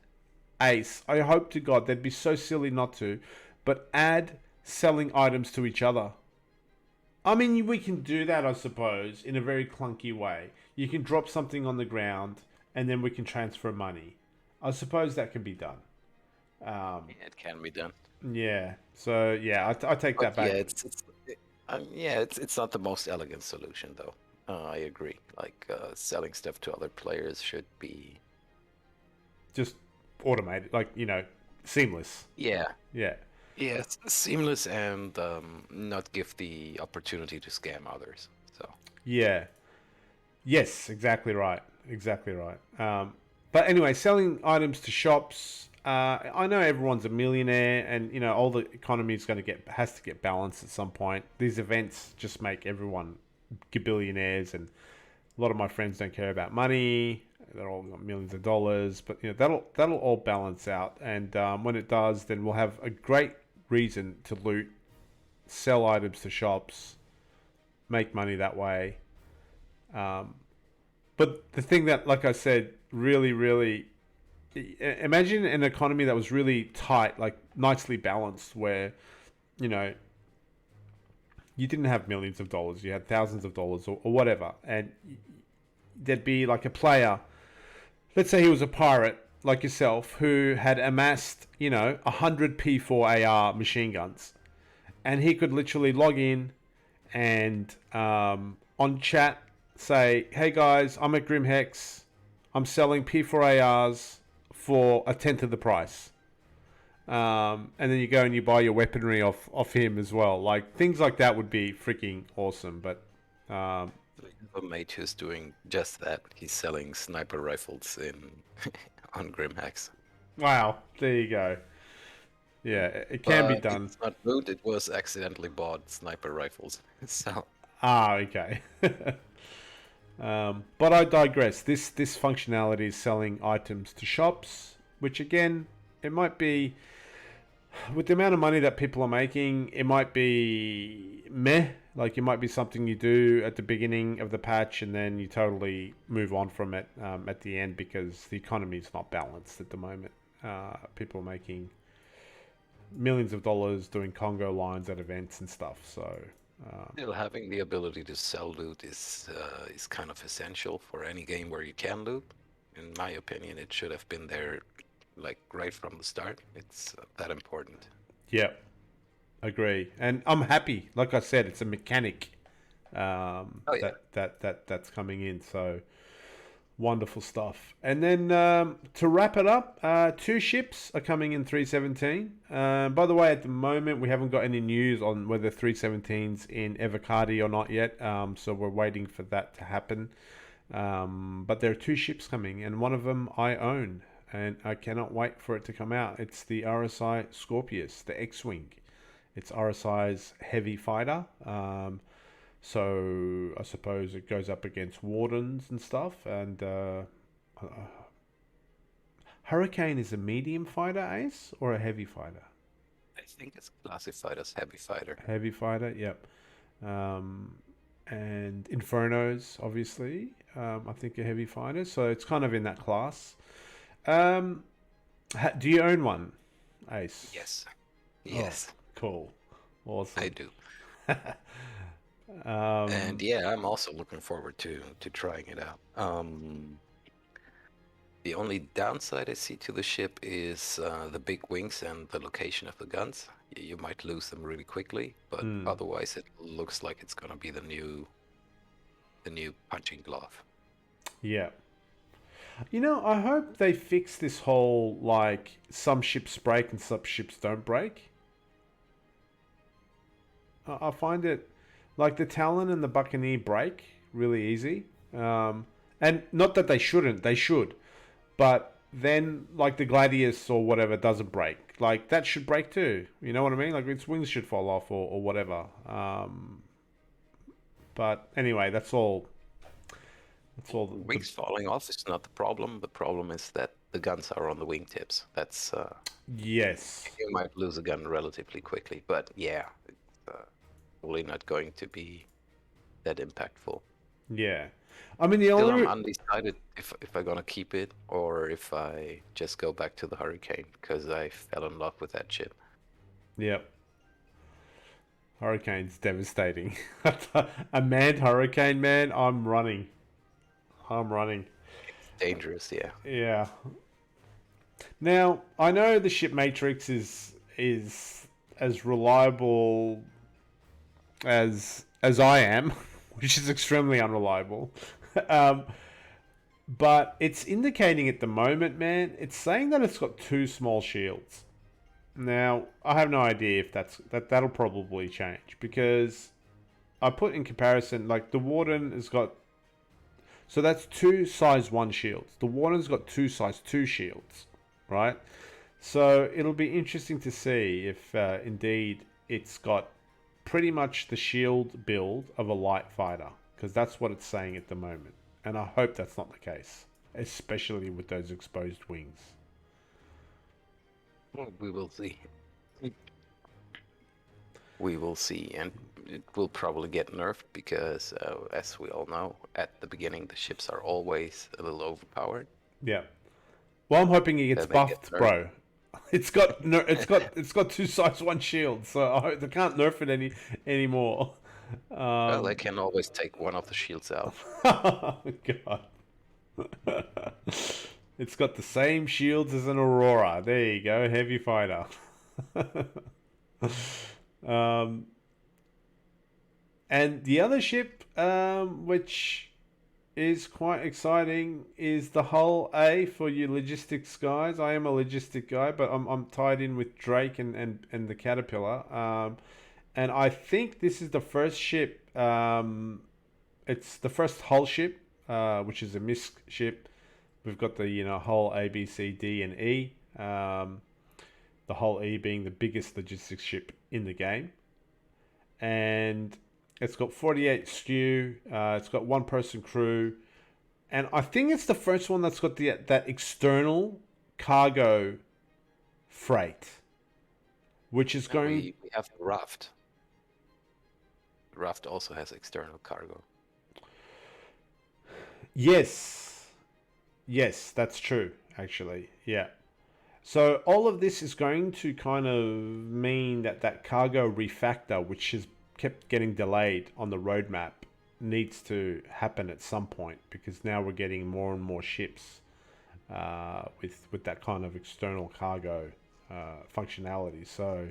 Ace. I hope to God they'd be so silly not to, but add selling items to each other. I mean, we can do that, I suppose, in a very clunky way. You can drop something on the ground and then we can transfer money. I suppose that can be done. Yeah, it can be done. Yeah. So yeah, I take But that yeah, back. yeah, it's not the most elegant solution though. I agree. Like selling stuff to other players should be. Just automated, like seamless. Yeah, Yeah. yeah, it's seamless and not give the opportunity to scam others. So Yeah. Yes. Exactly right. Exactly right. But anyway, selling items to shops. I know everyone's a millionaire, and you know all the economy is has to get balanced at some point. These events just make everyone billionaires, and a lot of my friends don't care about money. They're all got millions of dollars, but you know that'll all balance out. And when it does, then we'll have a great reason to loot, sell items to shops, make money that way. But the thing that, like I said, really, imagine an economy that was really tight, like nicely balanced, where, you know, you didn't have millions of dollars, you had thousands of dollars or whatever. And there'd be like a player, let's say he was a pirate like yourself, who had amassed, you know, 100 P4 AR machine guns. And he could literally log in and on chat say, hey guys, I'm at Grimhex. I'm selling P4ARs for a tenth of the price. And then you go and you buy your weaponry off him as well. Like, things like that would be freaking awesome. But A mate who's doing just that. He's selling sniper rifles in on Grimhex. wow, there you go. Yeah, it can be done. It's not loot, it was accidentally bought sniper rifles. So Okay. But I digress. This functionality is selling items to shops, which again, it might be, with the amount of money that people are making, it might be meh. Like, it might be something you do at the beginning of the patch and then you totally move on from it at the end, because the economy is not balanced at the moment. People are making millions of dollars doing Congo lines at events and stuff. So still having the ability to sell loot is kind of essential for any game where you can loot. In my opinion, it should have been there like right from the start. It's that important. yeah, agree. And I'm happy. Like I said, it's a mechanic that's coming in. So wonderful stuff. And then to wrap it up, 2 ships are coming in 317. By the way, at the moment, we haven't got any news on whether 317's in Evercardi or not yet. So we're waiting for that to happen. But there are 2 ships coming, and one of them I own, and I cannot wait for it to come out. It's the RSI Scorpius, the X-Wing. It's RSI's heavy fighter. So I suppose it goes up against Wardens and stuff. And Hurricane is a medium fighter, Ace, or a heavy fighter? I think it's classified as heavy fighter. Heavy fighter, yep. And Infernos, obviously, I think a heavy fighter. So it's kind of in that class. Do you own one, Ace? Yes. Yes. Oh, cool. Awesome. I do. And yeah, I'm also looking forward to trying it out. The only downside I see to the ship is the big wings and the location of the guns. You might lose them really quickly, but otherwise it looks like it's gonna be the new punching glove. Yeah. You know, I hope they fix this whole, like, some ships break and some ships don't break. I find it, like, the Talon and the Buccaneer break really easy. And not that they shouldn't, they should. But then, like, the Gladius or whatever doesn't break. Like, that should break too. You know what I mean? Like, its wings should fall off or whatever. But anyway, that's all. That's all. Wings falling off is not the problem. The problem is that the guns are on the wingtips. That's yes. You might lose a gun relatively quickly, but yeah, it's probably not going to be that impactful. Yeah, I mean I'm undecided if I'm gonna keep it or if I just go back to the Hurricane because I fell in love with that ship. Yep. Hurricane's devastating. A manned Hurricane, man. I'm running. It's dangerous, yeah. Yeah. Now, I know the ship matrix is as reliable as I am, which is extremely unreliable. But it's indicating at the moment, man, it's saying that it's got 2 small shields. Now, I have no idea if that'll probably change, because I put in comparison, like, the Warden has got... So that's 2 size 1 shields. The water's got 2 size 2 shields, right? So it'll be interesting to see if indeed it's got pretty much the shield build of a light fighter, because that's what it's saying at the moment. And I hope that's not the case, especially with those exposed wings. We will see. We will see, and it will probably get nerfed because, as we all know, at the beginning the ships are always a little overpowered. Yeah. Well, I'm hoping it gets Then they get buffed, nerfed. bro. It's got 2 size 1 shields, so I hope they can't nerf it anymore. Well, they can always take one of the shields out. Oh, God. It's got the same shields as an Aurora. There you go, heavy fighter. And the other ship, which is quite exciting, is the Hull A for you logistics guys. I am a logistic guy, but I'm tied in with Drake and the Caterpillar. And I think this is the first ship. It's the first Hull ship, which is a MISC ship. We've got the Hull A, B, C, D, and E. The Hull E being the biggest logistics ship in the game, and it's got 48 Skrew. It's got 1-person crew, and I think it's the first one that's got that external cargo freight, which is going. We have the raft. The raft also has external cargo. Yes, that's true. Actually, yeah. So all of this is going to kind of mean that cargo refactor, which has kept getting delayed on the roadmap, needs to happen at some point, because now we're getting more and more ships with that kind of external cargo functionality. So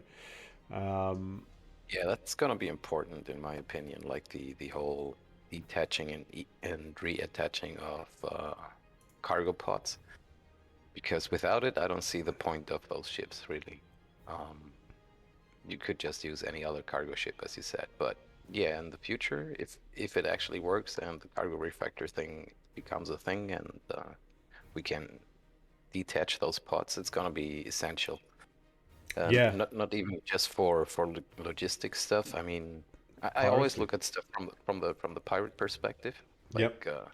yeah, that's gonna be important in my opinion. Like the whole detaching and reattaching of cargo pods. Because without it, I don't see the point of those ships, really. You could just use any other cargo ship, as you said. But yeah, in the future, if it actually works and the cargo refactor thing becomes a thing, and we can detach those pods, it's gonna be essential. yeah, Not even just for logistics stuff. I mean, I always priority. look at stuff from the pirate perspective. Yep. Like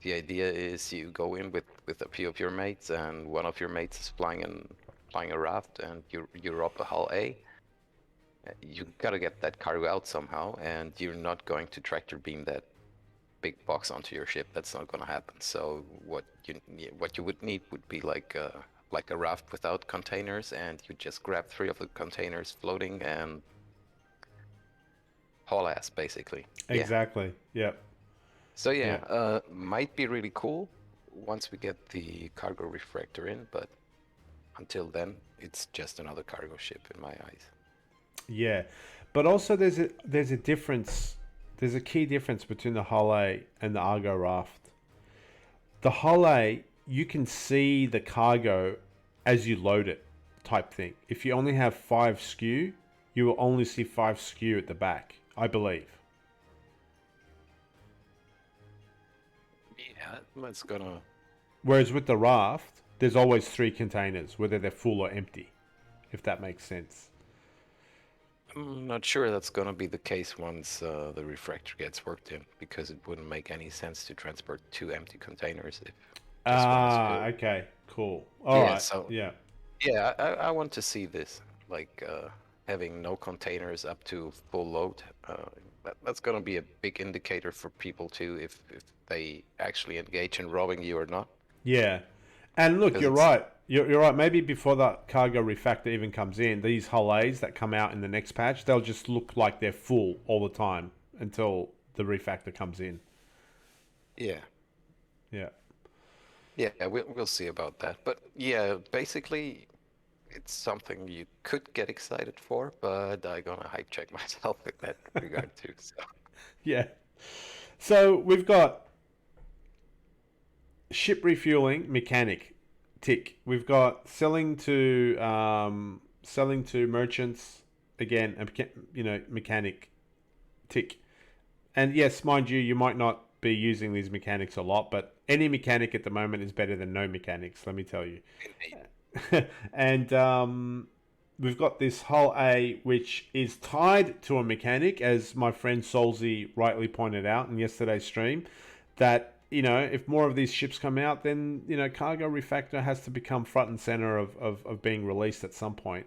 the idea is you go in with a few of your mates, and one of your mates is flying a raft, and you rob a Hull A. You gotta get that cargo out somehow, and you're not going to tractor beam that big box onto your ship. That's not gonna happen. So what you would need would be like a raft without containers, and you just grab 3 of the containers floating and haul ass, basically. Exactly. Yep. So yeah, might be really cool once we get the cargo refractor in, but until then, it's just another cargo ship in my eyes. Yeah, but also there's a difference. There's a key difference between the Hull A and the Argo Raft. The Hull A, you can see the cargo as you load it, type thing. If you only have 5 Skrew, you will only see 5 Skrew at the back, I believe. Yeah, that's gonna. Whereas with the Raft, there's always 3 containers, whether they're full or empty, if that makes sense. I'm not sure that's gonna be the case once the refractor gets worked in, because it wouldn't make any sense to transport 2 empty containers if just one is full. Okay, cool. All right. So Yeah. yeah, I want to see this, like having no containers up to full load. That's gonna be a big indicator for people too, if they actually engage in robbing you or not. Yeah. And look, 'Cause you're it's- right. You're right. Maybe before that cargo refactor even comes in, these Hull A's that come out in the next patch, they'll just look like they're full all the time until the refactor comes in. Yeah. Yeah. Yeah, we'll see about that. But yeah, basically, it's something you could get excited for, but I'm gonna hype check myself in that regard too. So Yeah. So we've got ship refueling mechanic tick. We've got selling to merchants again, mechanic tick. And yes, mind you, you might not be using these mechanics a lot, but any mechanic at the moment is better than no mechanics, let me tell you. And we've got this hull A, which is tied to a mechanic, as my friend Solzy rightly pointed out in yesterday's stream, that, you know, if more of these ships come out, then, you know, cargo refactor has to become front and center of being released at some point.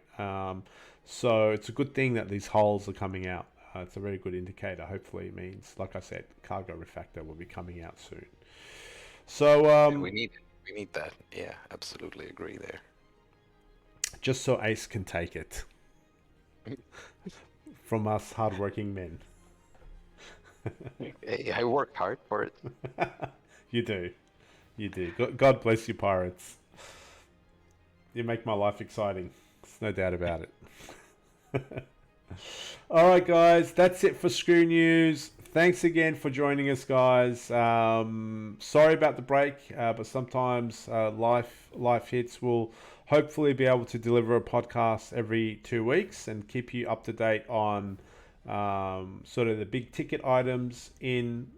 So it's a good thing that these hulls are coming out. It's a very good indicator. Hopefully it means, like I said, cargo refactor will be coming out soon. So we need that. Yeah, absolutely agree there. Just so Ace can take it from us hardworking men. Hey, I worked hard for it. You do. God bless you, pirates. You make my life exciting. There's no doubt about it. All right, guys. That's it for Skrew News. Thanks again for joining us, guys. Sorry about the break, but sometimes life hits. We'll hopefully be able to deliver a podcast every 2 weeks and keep you up to date on sort of the big ticket items in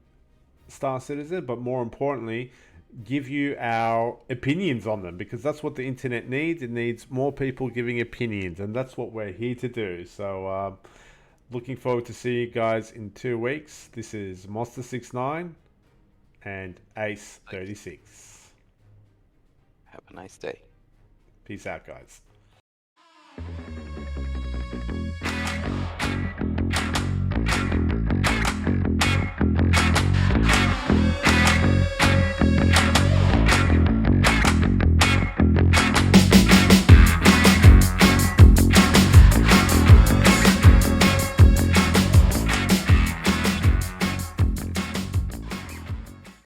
Star Citizen, but more importantly, give you our opinions on them, because that's what the internet needs. It needs more people giving opinions, and that's what we're here to do. So looking forward to see you guys in 2 weeks. This is Mozsta69 and Ace 36. Have a nice day. Peace out, guys.